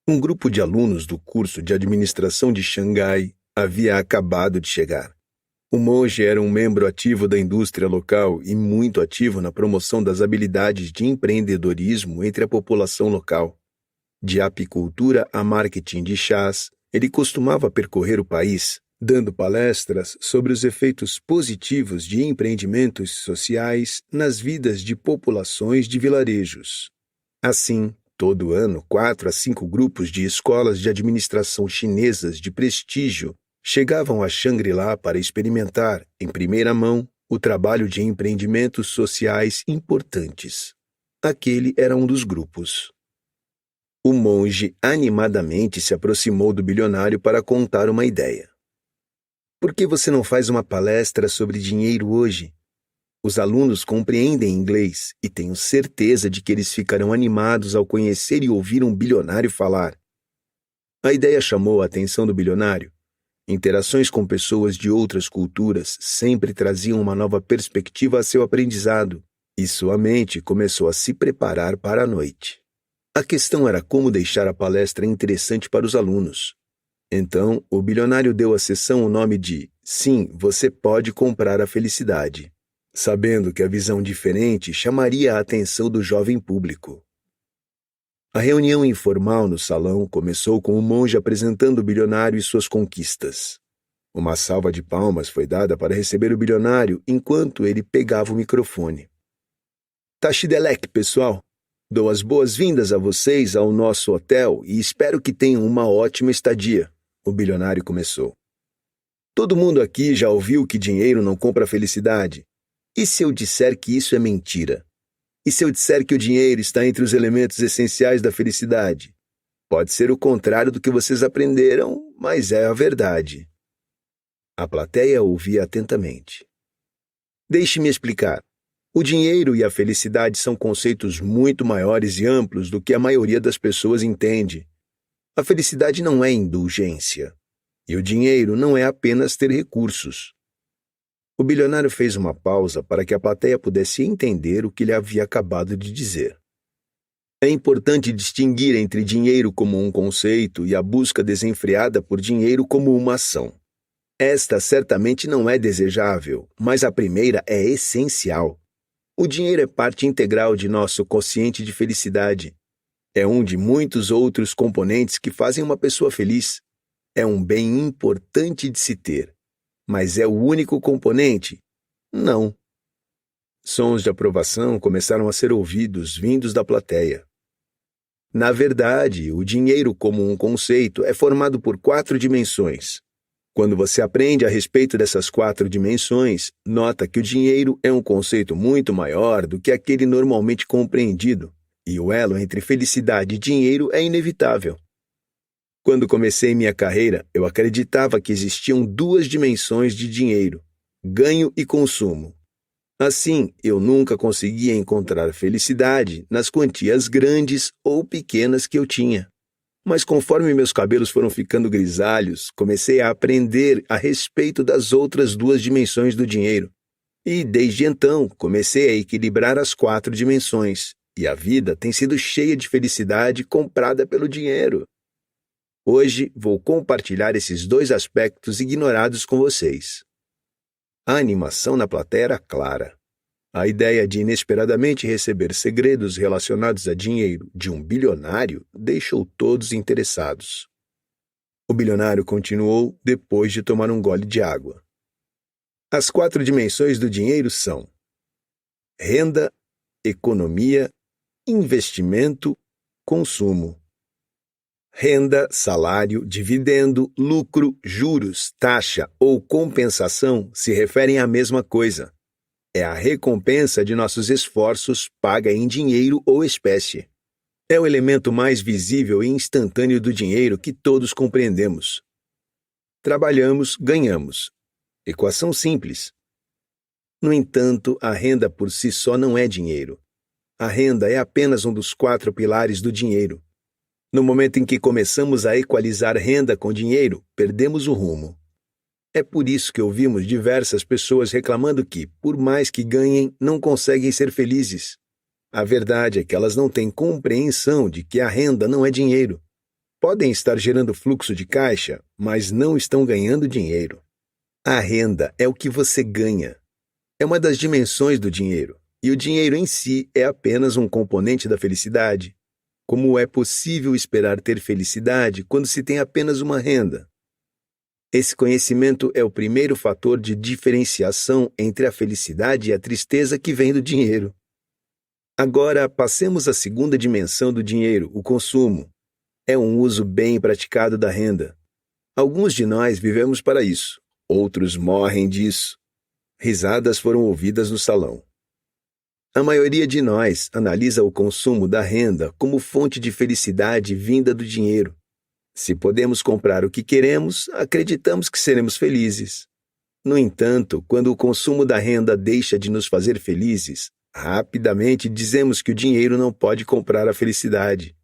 Um grupo de alunos do curso de administração de Xangai havia acabado de chegar. O monge era um membro ativo da indústria local e muito ativo na promoção das habilidades de empreendedorismo entre a população local. De apicultura a marketing de chás, ele costumava percorrer o país, dando palestras sobre os efeitos positivos de empreendimentos sociais nas vidas de populações de vilarejos. Assim, todo ano, 4 a 5 grupos de escolas de administração chinesas de prestígio chegavam a Shangri-La para experimentar, em primeira mão, o trabalho de empreendimentos sociais importantes. Aquele era um dos grupos. O monge animadamente se aproximou do bilionário para contar uma ideia. Por que você não faz uma palestra sobre dinheiro hoje? Os alunos compreendem inglês e tenho certeza de que eles ficarão animados ao conhecer e ouvir um bilionário falar. A ideia chamou a atenção do bilionário. Interações com pessoas de outras culturas sempre traziam uma nova perspectiva a seu aprendizado, e sua mente começou a se preparar para a noite. A questão era como deixar a palestra interessante para os alunos. Então, o bilionário deu à sessão o nome de Sim, você pode comprar a felicidade, sabendo que a visão diferente chamaria a atenção do jovem público. A reunião informal no salão começou com o monge apresentando o bilionário e suas conquistas. Uma salva de palmas foi dada para receber o bilionário enquanto ele pegava o microfone. Tashidelek, pessoal! Dou as boas-vindas a vocês ao nosso hotel e espero que tenham uma ótima estadia, o bilionário começou. Todo mundo aqui já ouviu que dinheiro não compra felicidade. E se eu disser que isso é mentira? E se eu disser que o dinheiro está entre os elementos essenciais da felicidade? Pode ser o contrário do que vocês aprenderam, mas é a verdade. A plateia ouvia atentamente. Deixe-me explicar. O dinheiro e a felicidade são conceitos muito maiores e amplos do que a maioria das pessoas entende. A felicidade não é indulgência. E o dinheiro não é apenas ter recursos. O bilionário fez uma pausa para que a plateia pudesse entender o que ele havia acabado de dizer. É importante distinguir entre dinheiro como um conceito e a busca desenfreada por dinheiro como uma ação. Esta certamente não é desejável, mas a primeira é essencial. O dinheiro é parte integral de nosso quociente de felicidade. É um de muitos outros componentes que fazem uma pessoa feliz. É um bem importante de se ter. Mas é o único componente? Não. Sons de aprovação começaram a ser ouvidos vindos da plateia. Na verdade, o dinheiro como um conceito é formado por 4 dimensões. Quando você aprende a respeito dessas 4 dimensões, nota que o dinheiro é um conceito muito maior do que aquele normalmente compreendido, e o elo entre felicidade e dinheiro é inevitável. Quando comecei minha carreira, eu acreditava que existiam 2 dimensões de dinheiro, ganho e consumo. Assim, eu nunca conseguia encontrar felicidade nas quantias grandes ou pequenas que eu tinha. Mas conforme meus cabelos foram ficando grisalhos, comecei a aprender a respeito das outras 2 dimensões do dinheiro. E, desde então, comecei a equilibrar as 4 dimensões, e a vida tem sido cheia de felicidade comprada pelo dinheiro. Hoje vou compartilhar esses 2 aspectos ignorados com vocês. A animação na plateia era clara. A ideia de inesperadamente receber segredos relacionados a dinheiro de um bilionário deixou todos interessados. O bilionário continuou depois de tomar um gole de água. As 4 dimensões do dinheiro são renda, economia, investimento, consumo. Renda, salário, dividendo, lucro, juros, taxa ou compensação se referem à mesma coisa. É a recompensa de nossos esforços paga em dinheiro ou espécie. É o elemento mais visível e instantâneo do dinheiro que todos compreendemos. Trabalhamos, ganhamos. Equação simples. No entanto, a renda por si só não é dinheiro. A renda é apenas um dos 4 pilares do dinheiro. No momento em que começamos a equalizar renda com dinheiro, perdemos o rumo. É por isso que ouvimos diversas pessoas reclamando que, por mais que ganhem, não conseguem ser felizes. A verdade é que elas não têm compreensão de que a renda não é dinheiro. Podem estar gerando fluxo de caixa, mas não estão ganhando dinheiro. A renda é o que você ganha. É uma das dimensões do dinheiro, e o dinheiro em si é apenas um componente da felicidade. Como é possível esperar ter felicidade quando se tem apenas uma renda? Esse conhecimento é o primeiro fator de diferenciação entre a felicidade e a tristeza que vem do dinheiro. Agora, passemos à segunda dimensão do dinheiro, o consumo. É um uso bem praticado da renda. Alguns de nós vivemos para isso, outros morrem disso. Risadas foram ouvidas no salão. A maioria de nós analisa o consumo da renda como fonte de felicidade vinda do dinheiro. Se podemos comprar o que queremos, acreditamos que seremos felizes. No entanto, quando o consumo da renda deixa de nos fazer felizes, rapidamente dizemos que o dinheiro não pode comprar a felicidade.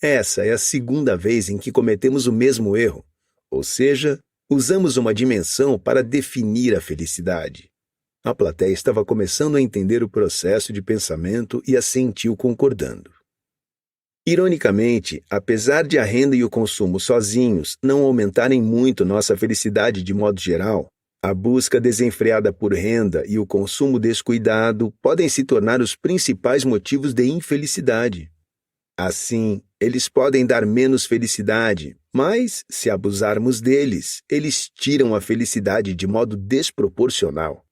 Essa é a segunda vez em que cometemos o mesmo erro, ou seja, usamos uma dimensão para definir a felicidade. A plateia estava começando a entender o processo de pensamento e assentiu concordando. Ironicamente, apesar de a renda e o consumo sozinhos não aumentarem muito nossa felicidade de modo geral, a busca desenfreada por renda e o consumo descuidado podem se tornar os principais motivos de infelicidade. Assim, eles podem dar menos felicidade, mas, se abusarmos deles, eles tiram a felicidade de modo desproporcional.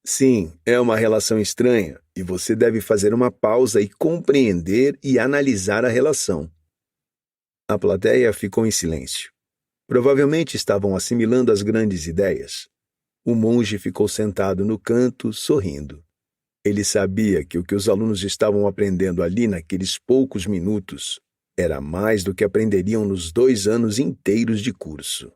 Sim, é uma relação estranha e você deve fazer uma pausa e compreender e analisar a relação. A plateia ficou em silêncio. Provavelmente estavam assimilando as grandes ideias. O monge ficou sentado no canto, sorrindo. Ele sabia que o que os alunos estavam aprendendo ali naqueles poucos minutos era mais do que aprenderiam nos 2 anos inteiros de curso.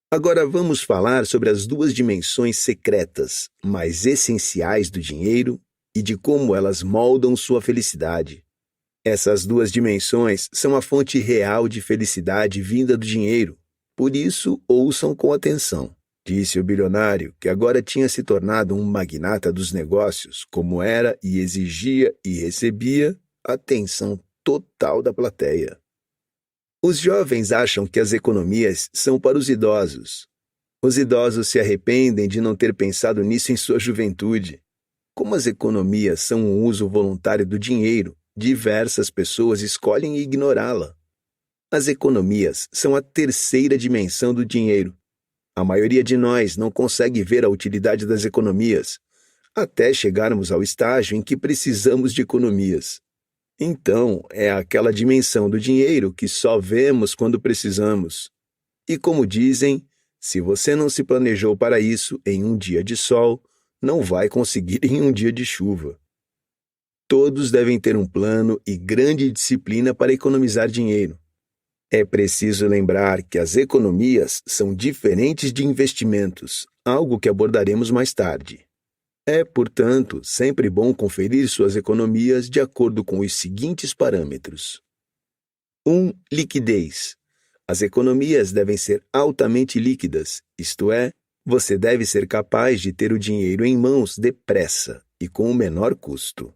Agora vamos falar sobre as 2 dimensões secretas, mas essenciais do dinheiro e de como elas moldam sua felicidade. Essas 2 dimensões são a fonte real de felicidade vinda do dinheiro. Por isso, ouçam com atenção, disse o bilionário, que agora tinha se tornado um magnata dos negócios, como era e exigia e recebia a atenção total da plateia. Os jovens acham que as economias são para os idosos. Os idosos se arrependem de não ter pensado nisso em sua juventude. Como as economias são um uso voluntário do dinheiro, diversas pessoas escolhem ignorá-la. As economias são a terceira dimensão do dinheiro. A maioria de nós não consegue ver a utilidade das economias, até chegarmos ao estágio em que precisamos de economias. Então, é aquela dimensão do dinheiro que só vemos quando precisamos. E como dizem, se você não se planejou para isso em um dia de sol, não vai conseguir em um dia de chuva. Todos devem ter um plano e grande disciplina para economizar dinheiro. É preciso lembrar que as economias são diferentes de investimentos, algo que abordaremos mais tarde. É, portanto, sempre bom conferir suas economias de acordo com os seguintes parâmetros. 1. Liquidez. As economias devem ser altamente líquidas, isto é, você deve ser capaz de ter o dinheiro em mãos depressa e com o menor custo.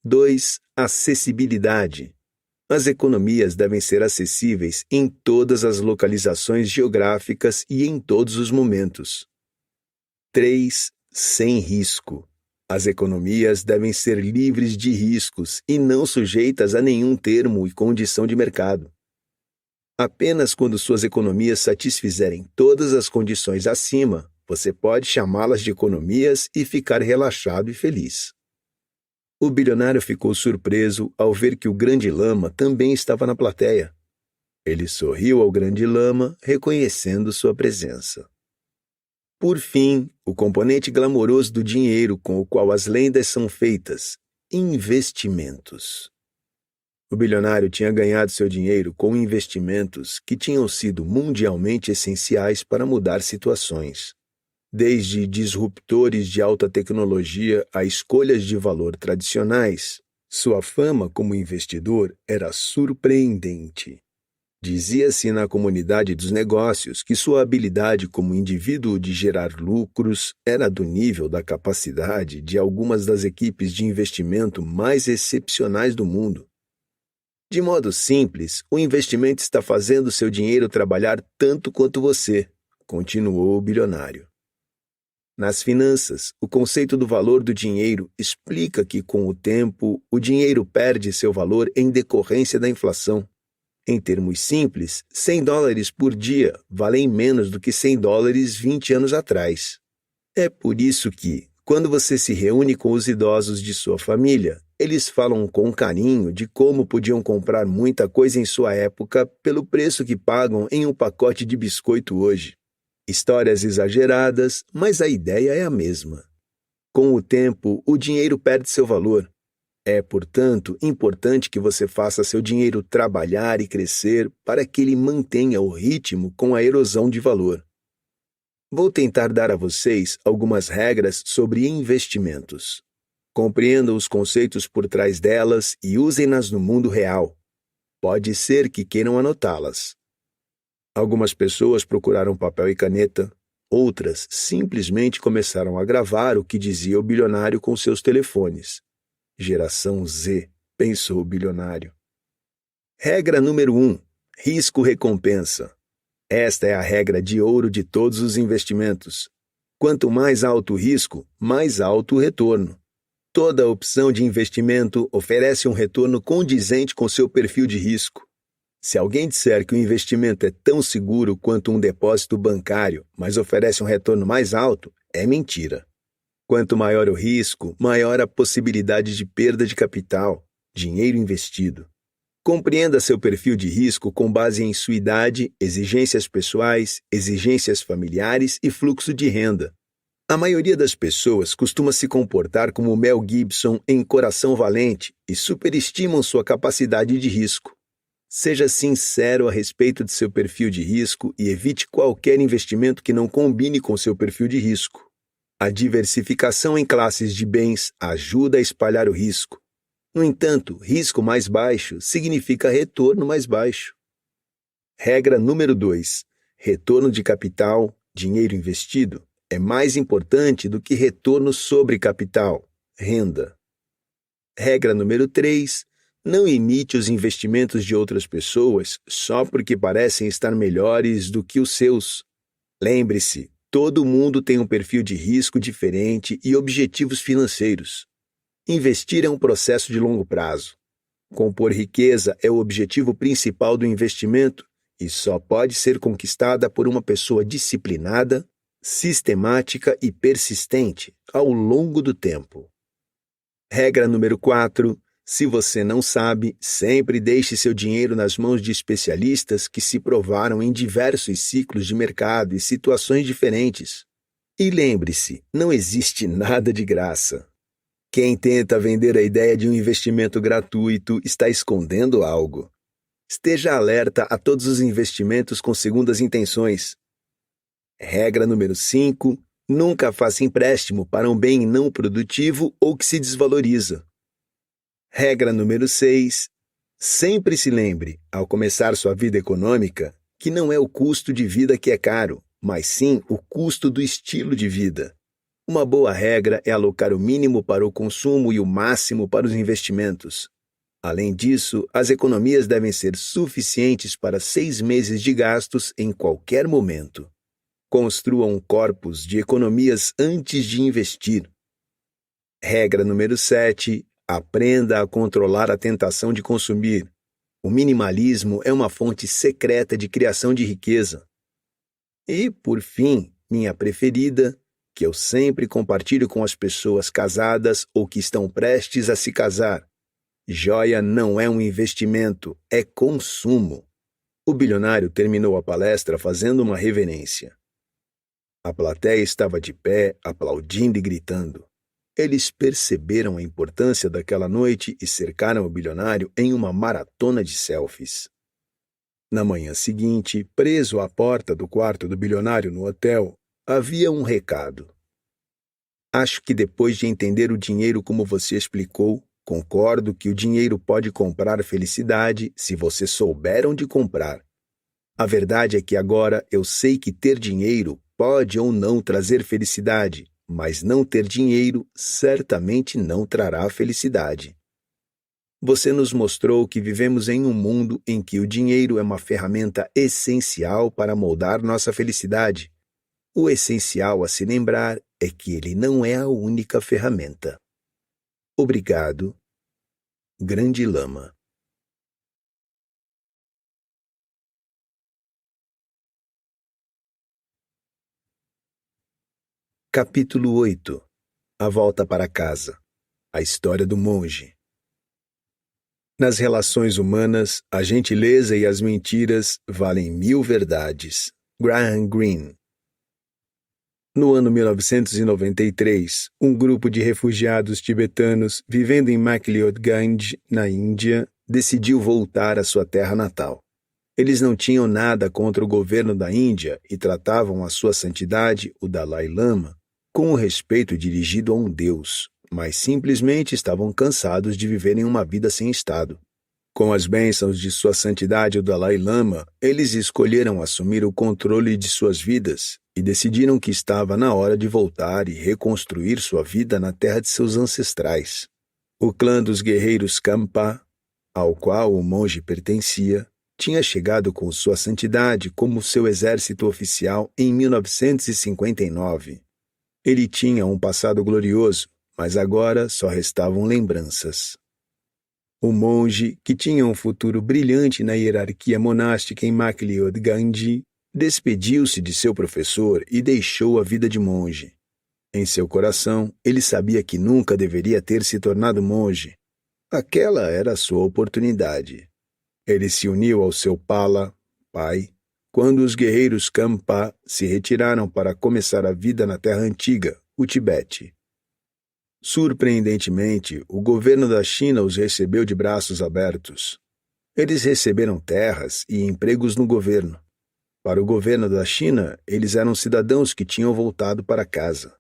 2. Acessibilidade. As economias devem ser acessíveis em todas as localizações geográficas e em todos os momentos. 3. Sem risco. As economias devem ser livres de riscos e não sujeitas a nenhum termo e condição de mercado. Apenas quando suas economias satisfizerem todas as condições acima, você pode chamá-las de economias e ficar relaxado e feliz. O bilionário ficou surpreso ao ver que o grande lama também estava na plateia. Ele sorriu ao grande lama, reconhecendo sua presença. Por fim, o componente glamouroso do dinheiro com o qual as lendas são feitas: investimentos. O bilionário tinha ganhado seu dinheiro com investimentos que tinham sido mundialmente essenciais para mudar situações. Desde disruptores de alta tecnologia a escolhas de valor tradicionais, sua fama como investidor era surpreendente. Dizia-se na comunidade dos negócios que sua habilidade como indivíduo de gerar lucros era do nível da capacidade de algumas das equipes de investimento mais excepcionais do mundo. De modo simples, o investimento está fazendo seu dinheiro trabalhar tanto quanto você, continuou o bilionário. Nas finanças, o conceito do valor do dinheiro explica que, com o tempo, o dinheiro perde seu valor em decorrência da inflação. Em termos simples, $100 por dia valem menos do que $100 20 anos atrás. É por isso que, quando você se reúne com os idosos de sua família, eles falam com carinho de como podiam comprar muita coisa em sua época pelo preço que pagam em um pacote de biscoito hoje. Histórias exageradas, mas a ideia é a mesma. Com o tempo, o dinheiro perde seu valor. É, portanto, importante que você faça seu dinheiro trabalhar e crescer para que ele mantenha o ritmo com a erosão de valor. Vou tentar dar a vocês algumas regras sobre investimentos. Compreendam os conceitos por trás delas e usem-nas no mundo real. Pode ser que queiram anotá-las. Algumas pessoas procuraram papel e caneta, outras simplesmente começaram a gravar o que dizia o bilionário com seus telefones. Geração Z, pensou o bilionário. Regra número 1. Risco-recompensa. Esta é a regra de ouro de todos os investimentos. Quanto mais alto o risco, mais alto o retorno. Toda opção de investimento oferece um retorno condizente com seu perfil de risco. Se alguém disser que o investimento é tão seguro quanto um depósito bancário, mas oferece um retorno mais alto, é mentira. Quanto maior o risco, maior a possibilidade de perda de capital, dinheiro investido. Compreenda seu perfil de risco com base em sua idade, exigências pessoais, exigências familiares e fluxo de renda. A maioria das pessoas costuma se comportar como Mel Gibson em Coração Valente e superestimam sua capacidade de risco. Seja sincero a respeito de seu perfil de risco e evite qualquer investimento que não combine com seu perfil de risco. A diversificação em classes de bens ajuda a espalhar o risco. No entanto, risco mais baixo significa retorno mais baixo. Regra número 2. Retorno de capital, dinheiro investido, é mais importante do que retorno sobre capital, renda. Regra número 3. Não imite os investimentos de outras pessoas só porque parecem estar melhores do que os seus. Lembre-se, todo mundo tem um perfil de risco diferente e objetivos financeiros. Investir é um processo de longo prazo. Compor riqueza é o objetivo principal do investimento e só pode ser conquistada por uma pessoa disciplinada, sistemática e persistente ao longo do tempo. Regra número 4. Se você não sabe, sempre deixe seu dinheiro nas mãos de especialistas que se provaram em diversos ciclos de mercado e situações diferentes. E lembre-se, não existe nada de graça. Quem tenta vender a ideia de um investimento gratuito está escondendo algo. Esteja alerta a todos os investimentos com segundas intenções. Regra número 5. Nunca faça empréstimo para um bem não produtivo ou que se desvaloriza. Regra número 6. Sempre se lembre, ao começar sua vida econômica, que não é o custo de vida que é caro, mas sim o custo do estilo de vida. Uma boa regra é alocar o mínimo para o consumo e o máximo para os investimentos. Além disso, as economias devem ser suficientes para 6 meses de gastos em qualquer momento. Construa um corpus de economias antes de investir. Regra número 7. Aprenda a controlar a tentação de consumir. O minimalismo é uma fonte secreta de criação de riqueza. E, por fim, minha preferida, que eu sempre compartilho com as pessoas casadas ou que estão prestes a se casar. Joia não é um investimento, é consumo. O bilionário terminou a palestra fazendo uma reverência. A plateia estava de pé, aplaudindo e gritando. Eles perceberam a importância daquela noite e cercaram o bilionário em uma maratona de selfies. Na manhã seguinte, preso à porta do quarto do bilionário no hotel, havia um recado. Acho que depois de entender o dinheiro como você explicou, concordo que o dinheiro pode comprar felicidade se você souber onde comprar. A verdade é que agora eu sei que ter dinheiro pode ou não trazer felicidade, mas não ter dinheiro certamente não trará felicidade. Você nos mostrou que vivemos em um mundo em que o dinheiro é uma ferramenta essencial para moldar nossa felicidade. O essencial a se lembrar é que ele não é a única ferramenta. Obrigado, Grande Lama. Capítulo 8. A volta para casa. A história do monge. Nas relações humanas, a gentileza e as mentiras valem 1000 verdades. Graham Greene. No ano 1993, um grupo de refugiados tibetanos vivendo em McLeodganj, na Índia, decidiu voltar à sua terra natal. Eles não tinham nada contra o governo da Índia e tratavam a sua santidade, o Dalai Lama, com o respeito dirigido a um deus, mas simplesmente estavam cansados de viverem uma vida sem Estado. Com as bênçãos de sua santidade, o Dalai Lama, eles escolheram assumir o controle de suas vidas e decidiram que estava na hora de voltar e reconstruir sua vida na terra de seus ancestrais. O clã dos guerreiros Kampa, ao qual o monge pertencia, tinha chegado com sua santidade como seu exército oficial em 1959. Ele tinha um passado glorioso, mas agora só restavam lembranças. O monge, que tinha um futuro brilhante na hierarquia monástica em McLeodganj, despediu-se de seu professor e deixou a vida de monge. Em seu coração, ele sabia que nunca deveria ter se tornado monge. Aquela era a sua oportunidade. Ele se uniu ao seu Pala, pai, quando os guerreiros Kampa se retiraram para começar a vida na Terra Antiga, o Tibete. Surpreendentemente, o governo da China os recebeu de braços abertos. Eles receberam terras e empregos no governo. Para o governo da China, eles eram cidadãos que tinham voltado para casa.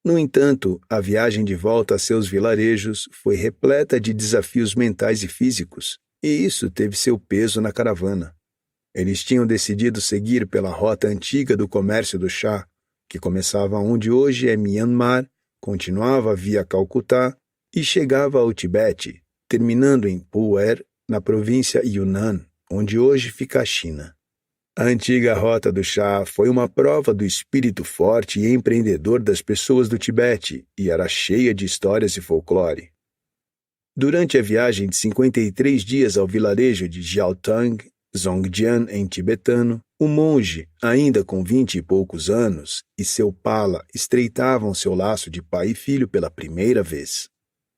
No entanto, a viagem de volta a seus vilarejos foi repleta de desafios mentais e físicos, e isso teve seu peso na caravana. Eles tinham decidido seguir pela rota antiga do comércio do chá, que começava onde hoje é Myanmar, continuava via Calcutá e chegava ao Tibete, terminando em Pu'er, na província Yunnan, onde hoje fica a China. A antiga rota do chá foi uma prova do espírito forte e empreendedor das pessoas do Tibete e era cheia de histórias e folclore. Durante a viagem de 53 dias ao vilarejo de Jiaotang, Zhongjian em tibetano, o monge, ainda com 20 e poucos anos, e seu Pala estreitavam seu laço de pai e filho pela primeira vez.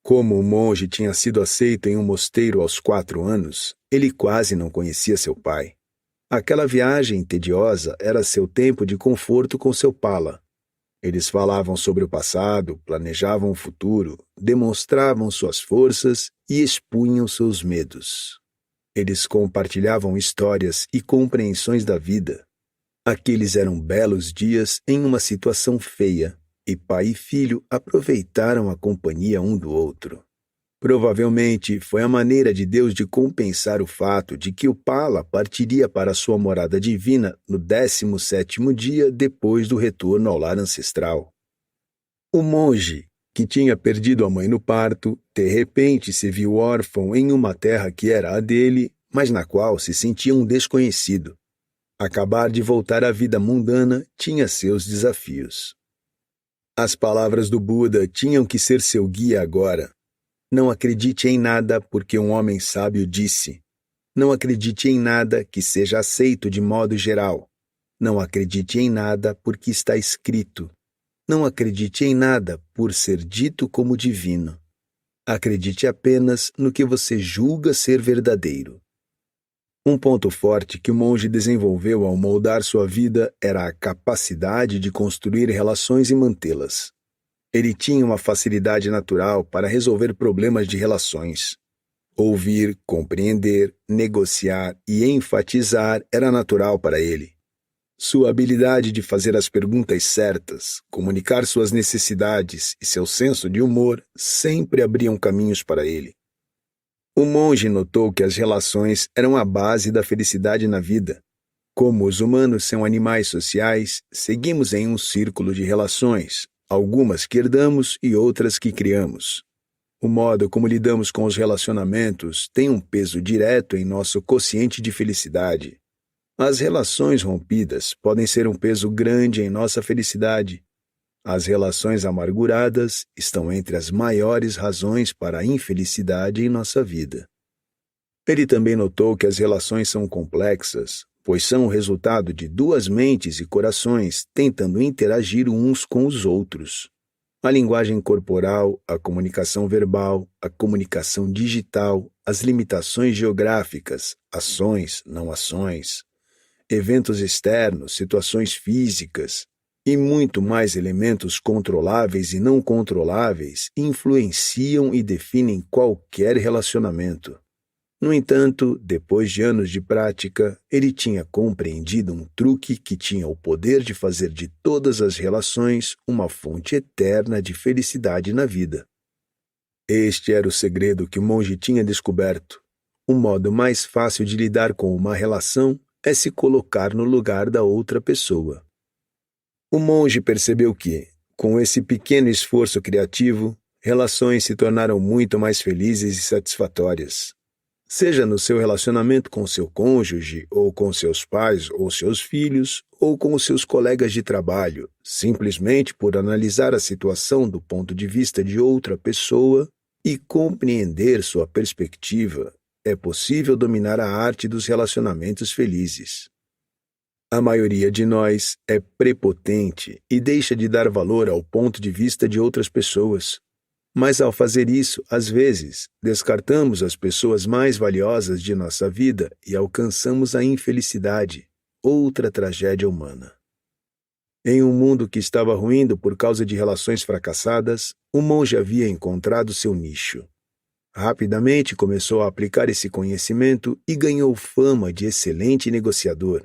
Como o monge tinha sido aceito em um mosteiro aos 4 anos, ele quase não conhecia seu pai. Aquela viagem tediosa era seu tempo de conforto com seu Pala. Eles falavam sobre o passado, planejavam o futuro, demonstravam suas forças e expunham seus medos. Eles compartilhavam histórias e compreensões da vida. Aqueles eram belos dias em uma situação feia, e pai e filho aproveitaram a companhia um do outro. Provavelmente foi a maneira de Deus de compensar o fato de que o Pala partiria para sua morada divina no 17º dia depois do retorno ao lar ancestral. O monge, que tinha perdido a mãe no parto, de repente se viu órfão em uma terra que era a dele, mas na qual se sentia um desconhecido. Acabar de voltar à vida mundana tinha seus desafios. As palavras do Buda tinham que ser seu guia agora. Não acredite em nada porque um homem sábio disse. Não acredite em nada que seja aceito de modo geral. Não acredite em nada porque está escrito. Não acredite em nada por ser dito como divino. Acredite apenas no que você julga ser verdadeiro. Um ponto forte que o monge desenvolveu ao moldar sua vida era a capacidade de construir relações e mantê-las. Ele tinha uma facilidade natural para resolver problemas de relações. Ouvir, compreender, negociar e enfatizar era natural para ele. Sua habilidade de fazer as perguntas certas, comunicar suas necessidades e seu senso de humor sempre abriam caminhos para ele. O monge notou que as relações eram a base da felicidade na vida. Como os humanos são animais sociais, seguimos em um círculo de relações, algumas que herdamos e outras que criamos. O modo como lidamos com os relacionamentos tem um peso direto em nosso quociente de felicidade. As relações rompidas podem ser um peso grande em nossa felicidade. As relações amarguradas estão entre as maiores razões para a infelicidade em nossa vida. Ele também notou que as relações são complexas, pois são o resultado de duas mentes e corações tentando interagir uns com os outros. A linguagem corporal, a comunicação verbal, a comunicação digital, as limitações geográficas, ações, não ações, eventos externos, situações físicas e muito mais elementos controláveis e não controláveis influenciam e definem qualquer relacionamento. No entanto, depois de anos de prática, ele tinha compreendido um truque que tinha o poder de fazer de todas as relações uma fonte eterna de felicidade na vida. Este era o segredo que o monge tinha descoberto. O modo mais fácil de lidar com uma relação é se colocar no lugar da outra pessoa. O monge percebeu que, com esse pequeno esforço criativo, relações se tornaram muito mais felizes e satisfatórias. Seja no seu relacionamento com seu cônjuge, ou com seus pais ou seus filhos, ou com os seus colegas de trabalho, simplesmente por analisar a situação do ponto de vista de outra pessoa e compreender sua perspectiva, é possível dominar a arte dos relacionamentos felizes. A maioria de nós é prepotente e deixa de dar valor ao ponto de vista de outras pessoas. Mas ao fazer isso, às vezes, descartamos as pessoas mais valiosas de nossa vida e alcançamos a infelicidade, outra tragédia humana. Em um mundo que estava ruindo por causa de relações fracassadas, o monge havia encontrado seu nicho. Rapidamente começou a aplicar esse conhecimento e ganhou fama de excelente negociador.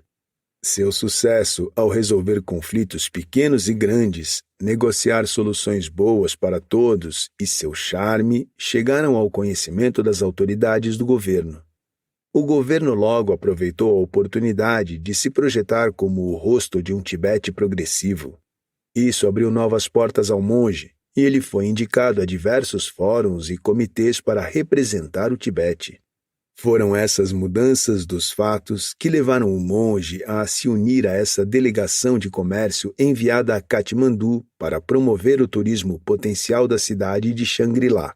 Seu sucesso ao resolver conflitos pequenos e grandes, negociar soluções boas para todos e seu charme chegaram ao conhecimento das autoridades do governo. O governo logo aproveitou a oportunidade de se projetar como o rosto de um Tibete progressivo. Isso abriu novas portas ao monge, e ele foi indicado a diversos fóruns e comitês para representar o Tibete. Foram essas mudanças dos fatos que levaram o monge a se unir a essa delegação de comércio enviada a Katmandu para promover o turismo potencial da cidade de Xangri-Lá.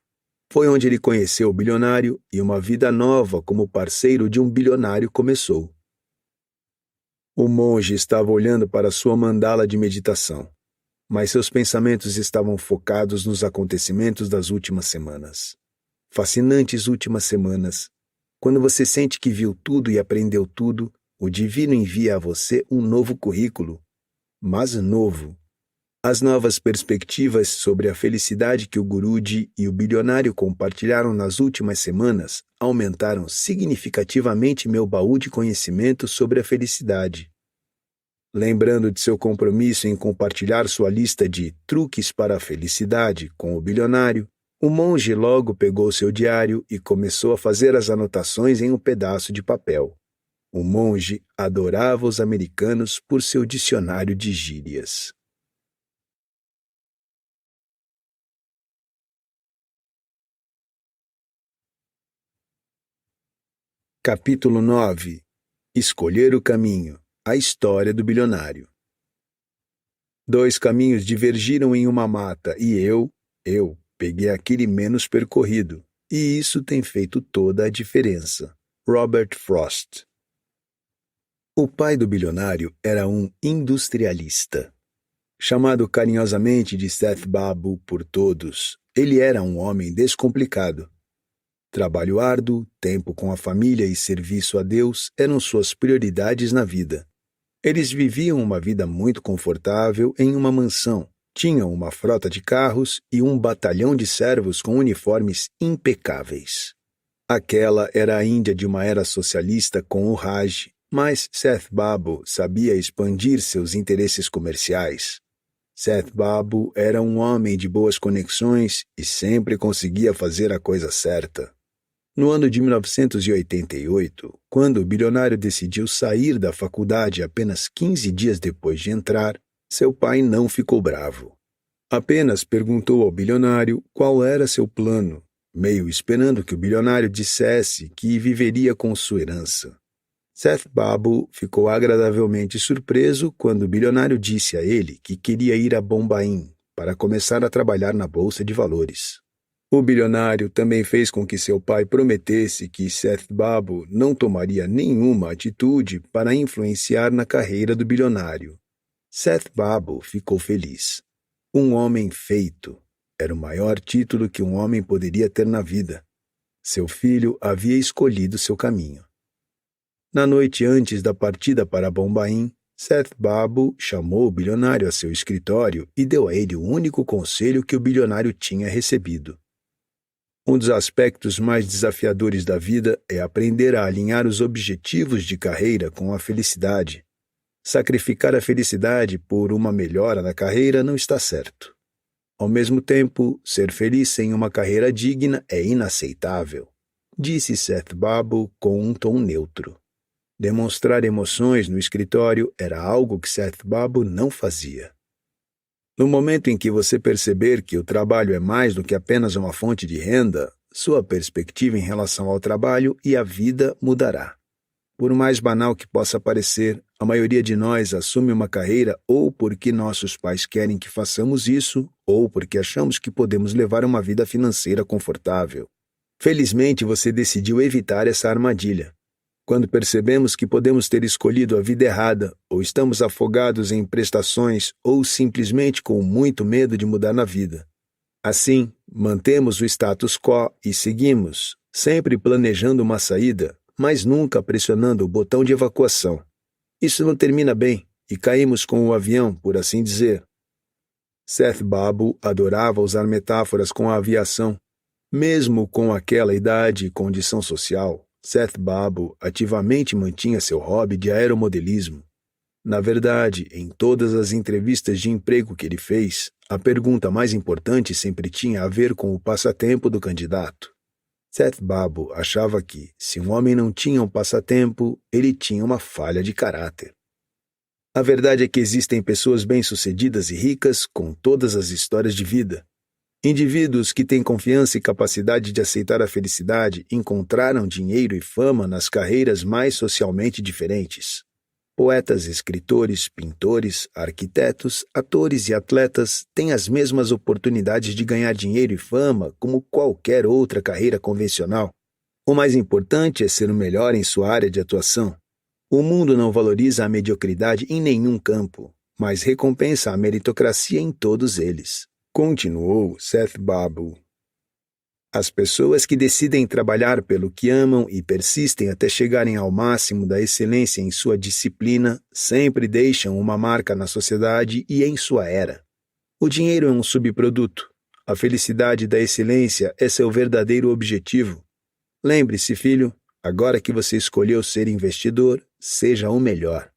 Foi onde ele conheceu o bilionário e uma vida nova como parceiro de um bilionário começou. O monge estava olhando para sua mandala de meditação, mas seus pensamentos estavam focados nos acontecimentos das últimas semanas. Fascinantes últimas semanas. Quando você sente que viu tudo e aprendeu tudo, o divino envia a você um novo currículo, mas novo. As novas perspectivas sobre a felicidade que o Guruji e o bilionário compartilharam nas últimas semanas aumentaram significativamente meu baú de conhecimento sobre a felicidade. Lembrando de seu compromisso em compartilhar sua lista de truques para a felicidade com o bilionário, o monge logo pegou seu diário e começou a fazer as anotações em um pedaço de papel. O monge adorava os americanos por seu dicionário de gírias. Capítulo 9. Escolher o caminho. A história do bilionário. 2 caminhos divergiram em uma mata e eu peguei aquele menos percorrido. E isso tem feito toda a diferença. Robert Frost. O pai do bilionário era um industrialista. Chamado carinhosamente de Seth Babu por todos, ele era um homem descomplicado. Trabalho árduo, tempo com a família e serviço a Deus eram suas prioridades na vida. Eles viviam uma vida muito confortável em uma mansão, tinham uma frota de carros e um batalhão de servos com uniformes impecáveis. Aquela era a Índia de uma era socialista com o Raj, mas Seth Babu sabia expandir seus interesses comerciais. Seth Babu era um homem de boas conexões e sempre conseguia fazer a coisa certa. No ano de 1988, quando o bilionário decidiu sair da faculdade apenas 15 dias depois de entrar, seu pai não ficou bravo. Apenas perguntou ao bilionário qual era seu plano, meio esperando que o bilionário dissesse que viveria com sua herança. Seth Babu ficou agradavelmente surpreso quando o bilionário disse a ele que queria ir a Bombaim para começar a trabalhar na Bolsa de Valores. O bilionário também fez com que seu pai prometesse que Seth Babu não tomaria nenhuma atitude para influenciar na carreira do bilionário. Seth Babu ficou feliz. Um homem feito era o maior título que um homem poderia ter na vida. Seu filho havia escolhido seu caminho. Na noite antes da partida para Bombaim, Seth Babu chamou o bilionário a seu escritório e deu a ele o único conselho que o bilionário tinha recebido. Um dos aspectos mais desafiadores da vida é aprender a alinhar os objetivos de carreira com a felicidade. Sacrificar a felicidade por uma melhora na carreira não está certo. Ao mesmo tempo, ser feliz sem uma carreira digna é inaceitável, disse Seth Babu com um tom neutro. Demonstrar emoções no escritório era algo que Seth Babu não fazia. No momento em que você perceber que o trabalho é mais do que apenas uma fonte de renda, sua perspectiva em relação ao trabalho e à vida mudará. Por mais banal que possa parecer, a maioria de nós assume uma carreira ou porque nossos pais querem que façamos isso, ou porque achamos que podemos levar uma vida financeira confortável. Felizmente, você decidiu evitar essa armadilha. Quando percebemos que podemos ter escolhido a vida errada, ou estamos afogados em prestações, ou simplesmente com muito medo de mudar na vida. Assim, mantemos o status quo e seguimos, sempre planejando uma saída, mas nunca pressionando o botão de evacuação. Isso não termina bem, e caímos com o avião, por assim dizer. Seth Babu adorava usar metáforas com a aviação. Mesmo com aquela idade e condição social, Seth Babu ativamente mantinha seu hobby de aeromodelismo. Na verdade, em todas as entrevistas de emprego que ele fez, a pergunta mais importante sempre tinha a ver com o passatempo do candidato. Seth Babu achava que, se um homem não tinha um passatempo, ele tinha uma falha de caráter. A verdade é que existem pessoas bem-sucedidas e ricas com todas as histórias de vida. Indivíduos que têm confiança e capacidade de aceitar a felicidade encontraram dinheiro e fama nas carreiras mais socialmente diferentes. Poetas, escritores, pintores, arquitetos, atores e atletas têm as mesmas oportunidades de ganhar dinheiro e fama como qualquer outra carreira convencional. O mais importante é ser o melhor em sua área de atuação. O mundo não valoriza a mediocridade em nenhum campo, mas recompensa a meritocracia em todos eles. Continuou Seth Babu. As pessoas que decidem trabalhar pelo que amam e persistem até chegarem ao máximo da excelência em sua disciplina sempre deixam uma marca na sociedade e em sua era. O dinheiro é um subproduto. A felicidade da excelência é seu verdadeiro objetivo. Lembre-se, filho, agora que você escolheu ser investidor, seja o melhor.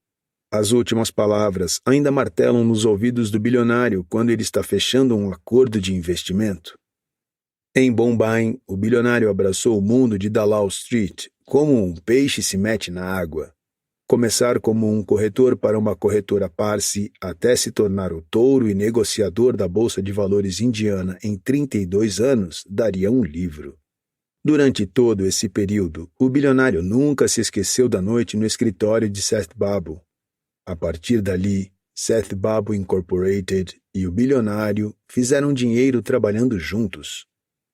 As últimas palavras ainda martelam nos ouvidos do bilionário quando ele está fechando um acordo de investimento. Em Bombay, o bilionário abraçou o mundo de Dalal Street como um peixe se mete na água. Começar como um corretor para uma corretora Parsi até se tornar o touro e negociador da Bolsa de Valores indiana em 32 anos daria um livro. Durante todo esse período, o bilionário nunca se esqueceu da noite no escritório de Seth Babu. A partir dali, Seth Babu Incorporated e o bilionário fizeram dinheiro trabalhando juntos.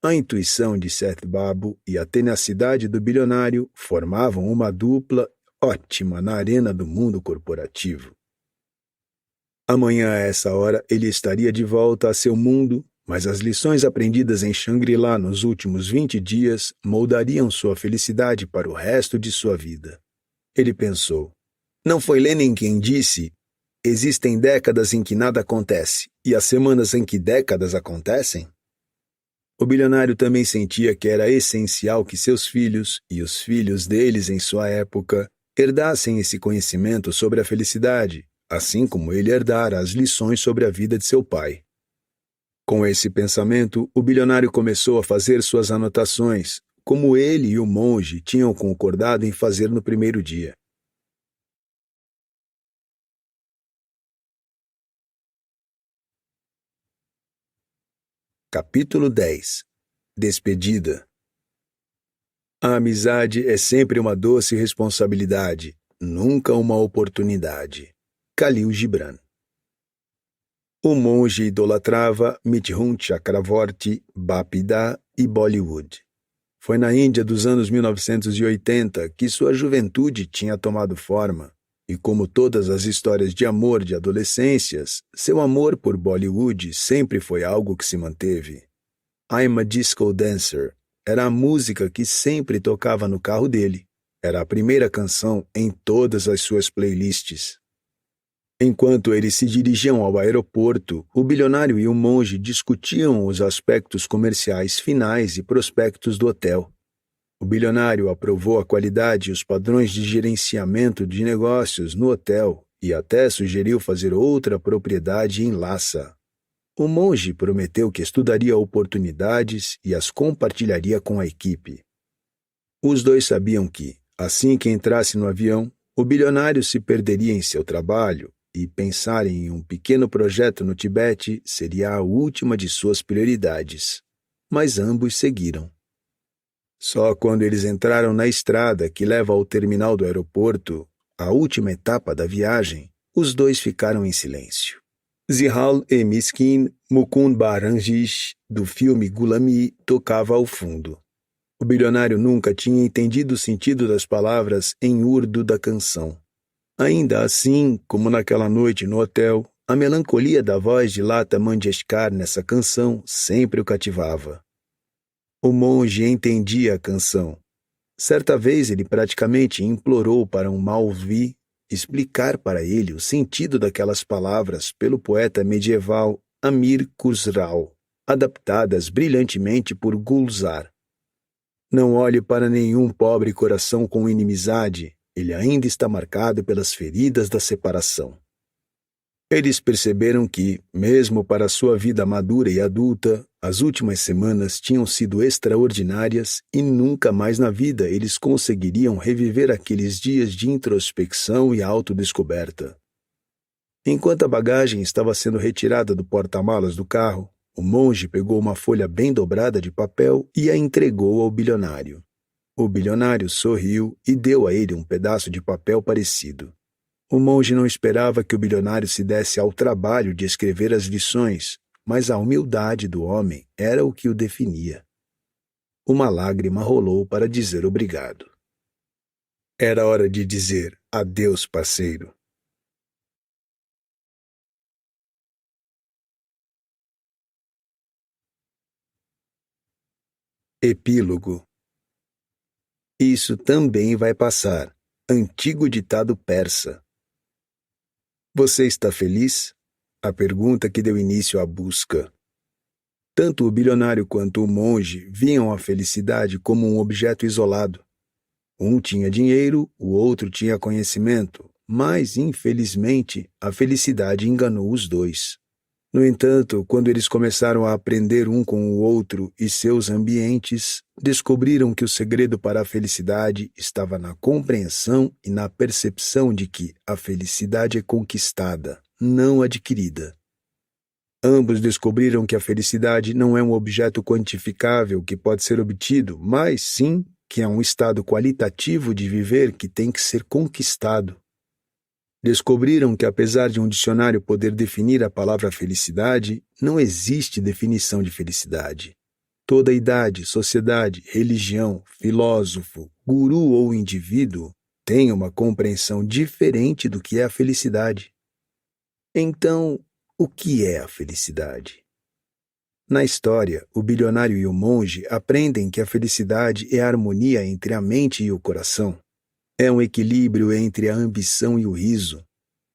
A intuição de Seth Babu e a tenacidade do bilionário formavam uma dupla ótima na arena do mundo corporativo. Amanhã, a essa hora, ele estaria de volta a seu mundo, mas as lições aprendidas em Shangri-La nos últimos 20 dias moldariam sua felicidade para o resto de sua vida. Ele pensou, não foi Lenin quem disse, existem décadas em que nada acontece, e as semanas em que décadas acontecem? O bilionário também sentia que era essencial que seus filhos, e os filhos deles em sua época, herdassem esse conhecimento sobre a felicidade, assim como ele herdara as lições sobre a vida de seu pai. Com esse pensamento, o bilionário começou a fazer suas anotações, como ele e o monge tinham concordado em fazer no primeiro dia. Capítulo 10. Despedida. A amizade é sempre uma doce responsabilidade, nunca uma oportunidade. Khalil Gibran. O monge idolatrava Mithun Chakravorty, Bapida e Bollywood. Foi na Índia dos anos 1980 que sua juventude tinha tomado forma. E como todas as histórias de amor de adolescências, seu amor por Bollywood sempre foi algo que se manteve. I'm a Disco Dancer era a música que sempre tocava no carro dele. Era a primeira canção em todas as suas playlists. Enquanto eles se dirigiam ao aeroporto, o bilionário e o monge discutiam os aspectos comerciais finais e prospectos do hotel. O bilionário aprovou a qualidade e os padrões de gerenciamento de negócios no hotel e até sugeriu fazer outra propriedade em Lhasa. O monge prometeu que estudaria oportunidades e as compartilharia com a equipe. Os dois sabiam que, assim que entrasse no avião, o bilionário se perderia em seu trabalho e pensar em um pequeno projeto no Tibete seria a última de suas prioridades. Mas ambos seguiram. Só quando eles entraram na estrada que leva ao terminal do aeroporto, a última etapa da viagem, os dois ficaram em silêncio. Zihal e Miskin Mukund Baranjish, do filme Gulami, tocava ao fundo. O bilionário nunca tinha entendido o sentido das palavras em urdu da canção. Ainda assim, como naquela noite no hotel, a melancolia da voz de Lata Mangeshkar nessa canção sempre o cativava. O monge entendia a canção. Certa vez ele praticamente implorou para um Maulvi explicar para ele o sentido daquelas palavras pelo poeta medieval Amir Khusrau, adaptadas brilhantemente por Gulzar. Não olhe para nenhum pobre coração com inimizade, ele ainda está marcado pelas feridas da separação. Eles perceberam que, mesmo para sua vida madura e adulta, as últimas semanas tinham sido extraordinárias e nunca mais na vida eles conseguiriam reviver aqueles dias de introspecção e autodescoberta. Enquanto a bagagem estava sendo retirada do porta-malas do carro, o monge pegou uma folha bem dobrada de papel e a entregou ao bilionário. O bilionário sorriu e deu a ele um pedaço de papel parecido. O monge não esperava que o bilionário se desse ao trabalho de escrever as lições, mas a humildade do homem era o que o definia. Uma lágrima rolou para dizer obrigado. Era hora de dizer adeus, parceiro. Epílogo. Isso também vai passar. Antigo ditado persa. Você está feliz? A pergunta que deu início à busca. Tanto o bilionário quanto o monge viam a felicidade como um objeto isolado. Um tinha dinheiro, o outro tinha conhecimento, mas, infelizmente, a felicidade enganou os dois. No entanto, quando eles começaram a aprender um com o outro e seus ambientes, descobriram que o segredo para a felicidade estava na compreensão e na percepção de que a felicidade é conquistada, não adquirida. Ambos descobriram que a felicidade não é um objeto quantificável que pode ser obtido, mas sim que é um estado qualitativo de viver que tem que ser conquistado. Descobriram que, apesar de um dicionário poder definir a palavra felicidade, não existe definição de felicidade. Toda idade, sociedade, religião, filósofo, guru ou indivíduo tem uma compreensão diferente do que é a felicidade. Então, o que é a felicidade? Na história, o bilionário e o monge aprendem que a felicidade é a harmonia entre a mente e o coração. É um equilíbrio entre a ambição e o riso.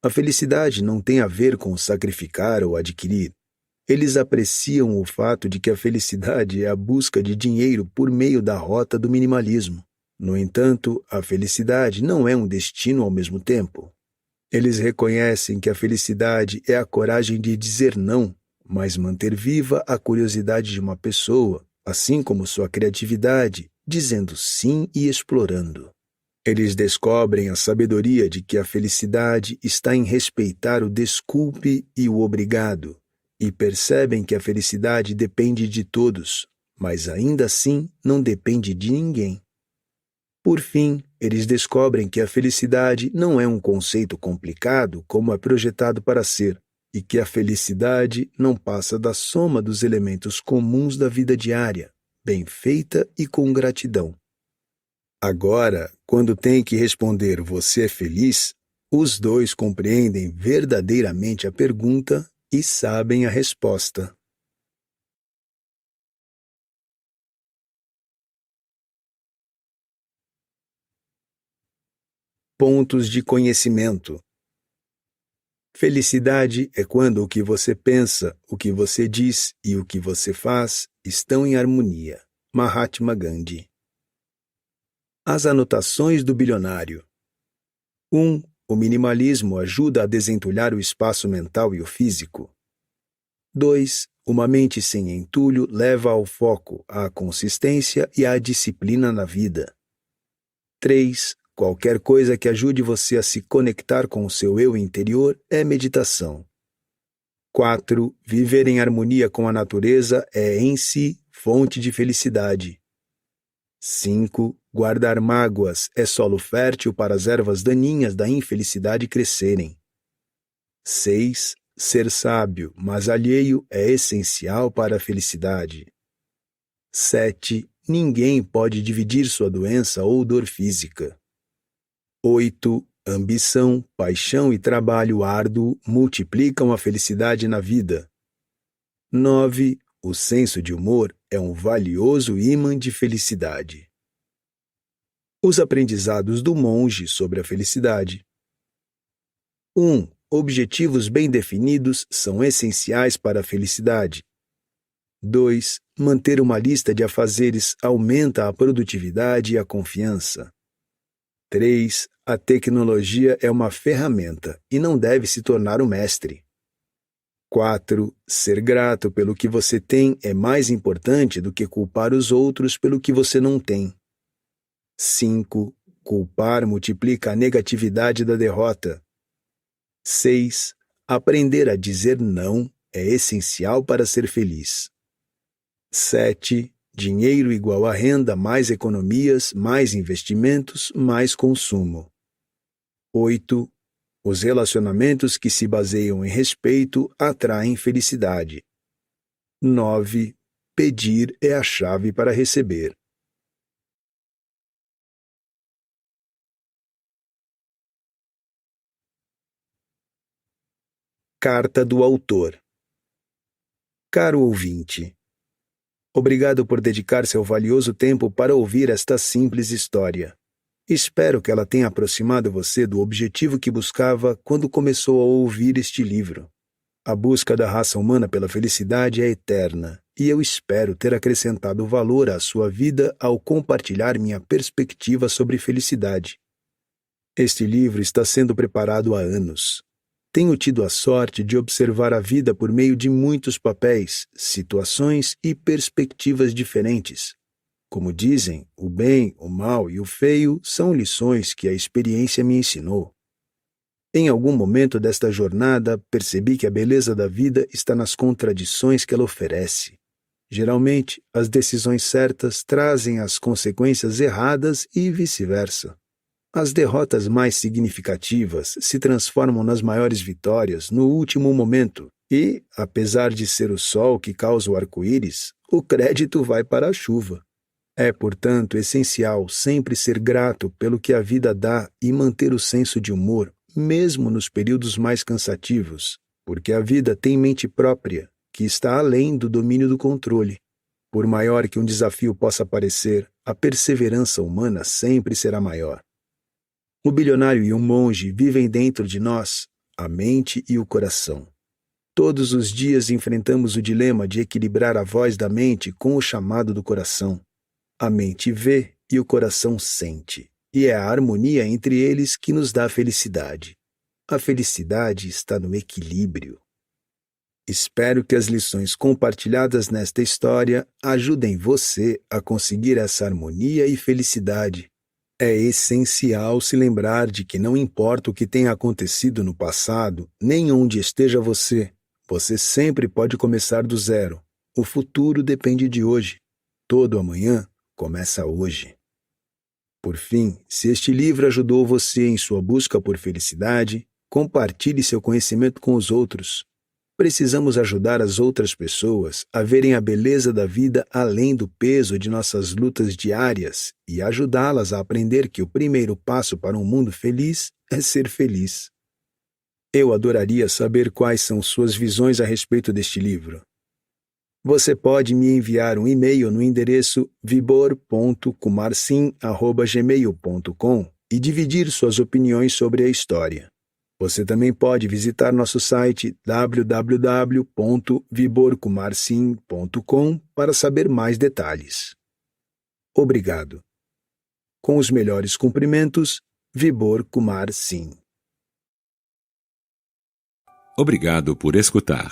A felicidade não tem a ver com sacrificar ou adquirir. Eles apreciam o fato de que a felicidade é a busca de dinheiro por meio da rota do minimalismo. No entanto, a felicidade não é um destino ao mesmo tempo. Eles reconhecem que a felicidade é a coragem de dizer não, mas manter viva a curiosidade de uma pessoa, assim como sua criatividade, dizendo sim e explorando. Eles descobrem a sabedoria de que a felicidade está em respeitar o desculpe e o obrigado, e percebem que a felicidade depende de todos, mas ainda assim não depende de ninguém. Por fim, eles descobrem que a felicidade não é um conceito complicado como é projetado para ser, e que a felicidade não passa da soma dos elementos comuns da vida diária, bem feita e com gratidão. Agora, quando tem que responder "você é feliz?", os dois compreendem verdadeiramente a pergunta e sabem a resposta. Pontos de conhecimento. Felicidade é quando o que você pensa, o que você diz e o que você faz estão em harmonia. Mahatma Gandhi. As anotações do bilionário. 1. O minimalismo ajuda a desentulhar o espaço mental e o físico. 2. Uma mente sem entulho leva ao foco, à consistência e à disciplina na vida. 3. Qualquer coisa que ajude você a se conectar com o seu eu interior é meditação. 4. Viver em harmonia com a natureza é, em si, fonte de felicidade. 5. Guardar mágoas é solo fértil para as ervas daninhas da infelicidade crescerem. 6. Ser sábio, mas alheio, é essencial para a felicidade. 7. ninguém pode dividir sua doença ou dor física. 8. Ambição, paixão e trabalho árduo multiplicam a felicidade na vida. 9. O senso de humor é um valioso ímã de felicidade. Os aprendizados do monge sobre a felicidade. 1. Objetivos bem definidos são essenciais para a felicidade. 2. Manter uma lista de afazeres aumenta a produtividade e a confiança. 3. A tecnologia é uma ferramenta e não deve se tornar o mestre. 4. Ser grato pelo que você tem é mais importante do que culpar os outros pelo que você não tem. 5. Culpar multiplica a negatividade da derrota. 6. Aprender a dizer não é essencial para ser feliz. 7. Dinheiro igual a renda mais economias, mais investimentos, mais consumo. 8. Os relacionamentos que se baseiam em respeito atraem felicidade. 9. Pedir é a chave para receber. Carta do autor. Caro ouvinte, obrigado por dedicar seu valioso tempo para ouvir esta simples história. Espero que ela tenha aproximado você do objetivo que buscava quando começou a ouvir este livro. A busca da raça humana pela felicidade é eterna, e eu espero ter acrescentado valor à sua vida ao compartilhar minha perspectiva sobre felicidade. Este livro está sendo preparado há anos. Tenho tido a sorte de observar a vida por meio de muitos papéis, situações e perspectivas diferentes. Como dizem, o bem, o mal e o feio são lições que a experiência me ensinou. Em algum momento desta jornada, percebi que a beleza da vida está nas contradições que ela oferece. Geralmente, as decisões certas trazem as consequências erradas e vice-versa. As derrotas mais significativas se transformam nas maiores vitórias no último momento e, apesar de ser o sol que causa o arco-íris, o crédito vai para a chuva. É, portanto, essencial sempre ser grato pelo que a vida dá e manter o senso de humor, mesmo nos períodos mais cansativos, porque a vida tem mente própria, que está além do domínio do controle. Por maior que um desafio possa parecer, a perseverança humana sempre será maior. O bilionário e o monge vivem dentro de nós, a mente e o coração. Todos os dias enfrentamos o dilema de equilibrar a voz da mente com o chamado do coração. A mente vê e o coração sente, e é a harmonia entre eles que nos dá felicidade. A felicidade está no equilíbrio. Espero que as lições compartilhadas nesta história ajudem você a conseguir essa harmonia e felicidade. É essencial se lembrar de que não importa o que tenha acontecido no passado, nem onde esteja você sempre pode começar do zero. O futuro depende de hoje. Todo amanhã começa hoje. Por fim, se este livro ajudou você em sua busca por felicidade, compartilhe seu conhecimento com os outros. Precisamos ajudar as outras pessoas a verem a beleza da vida além do peso de nossas lutas diárias e ajudá-las a aprender que o primeiro passo para um mundo feliz é ser feliz. Eu adoraria saber quais são suas visões a respeito deste livro. Você pode me enviar um e-mail no endereço vibor.kumarsim@gmail.com e dividir suas opiniões sobre a história. Você também pode visitar nosso site www.viborkumarsim.com para saber mais detalhes. Obrigado. Com os melhores cumprimentos, Vibor Kumar Singh. Obrigado por escutar.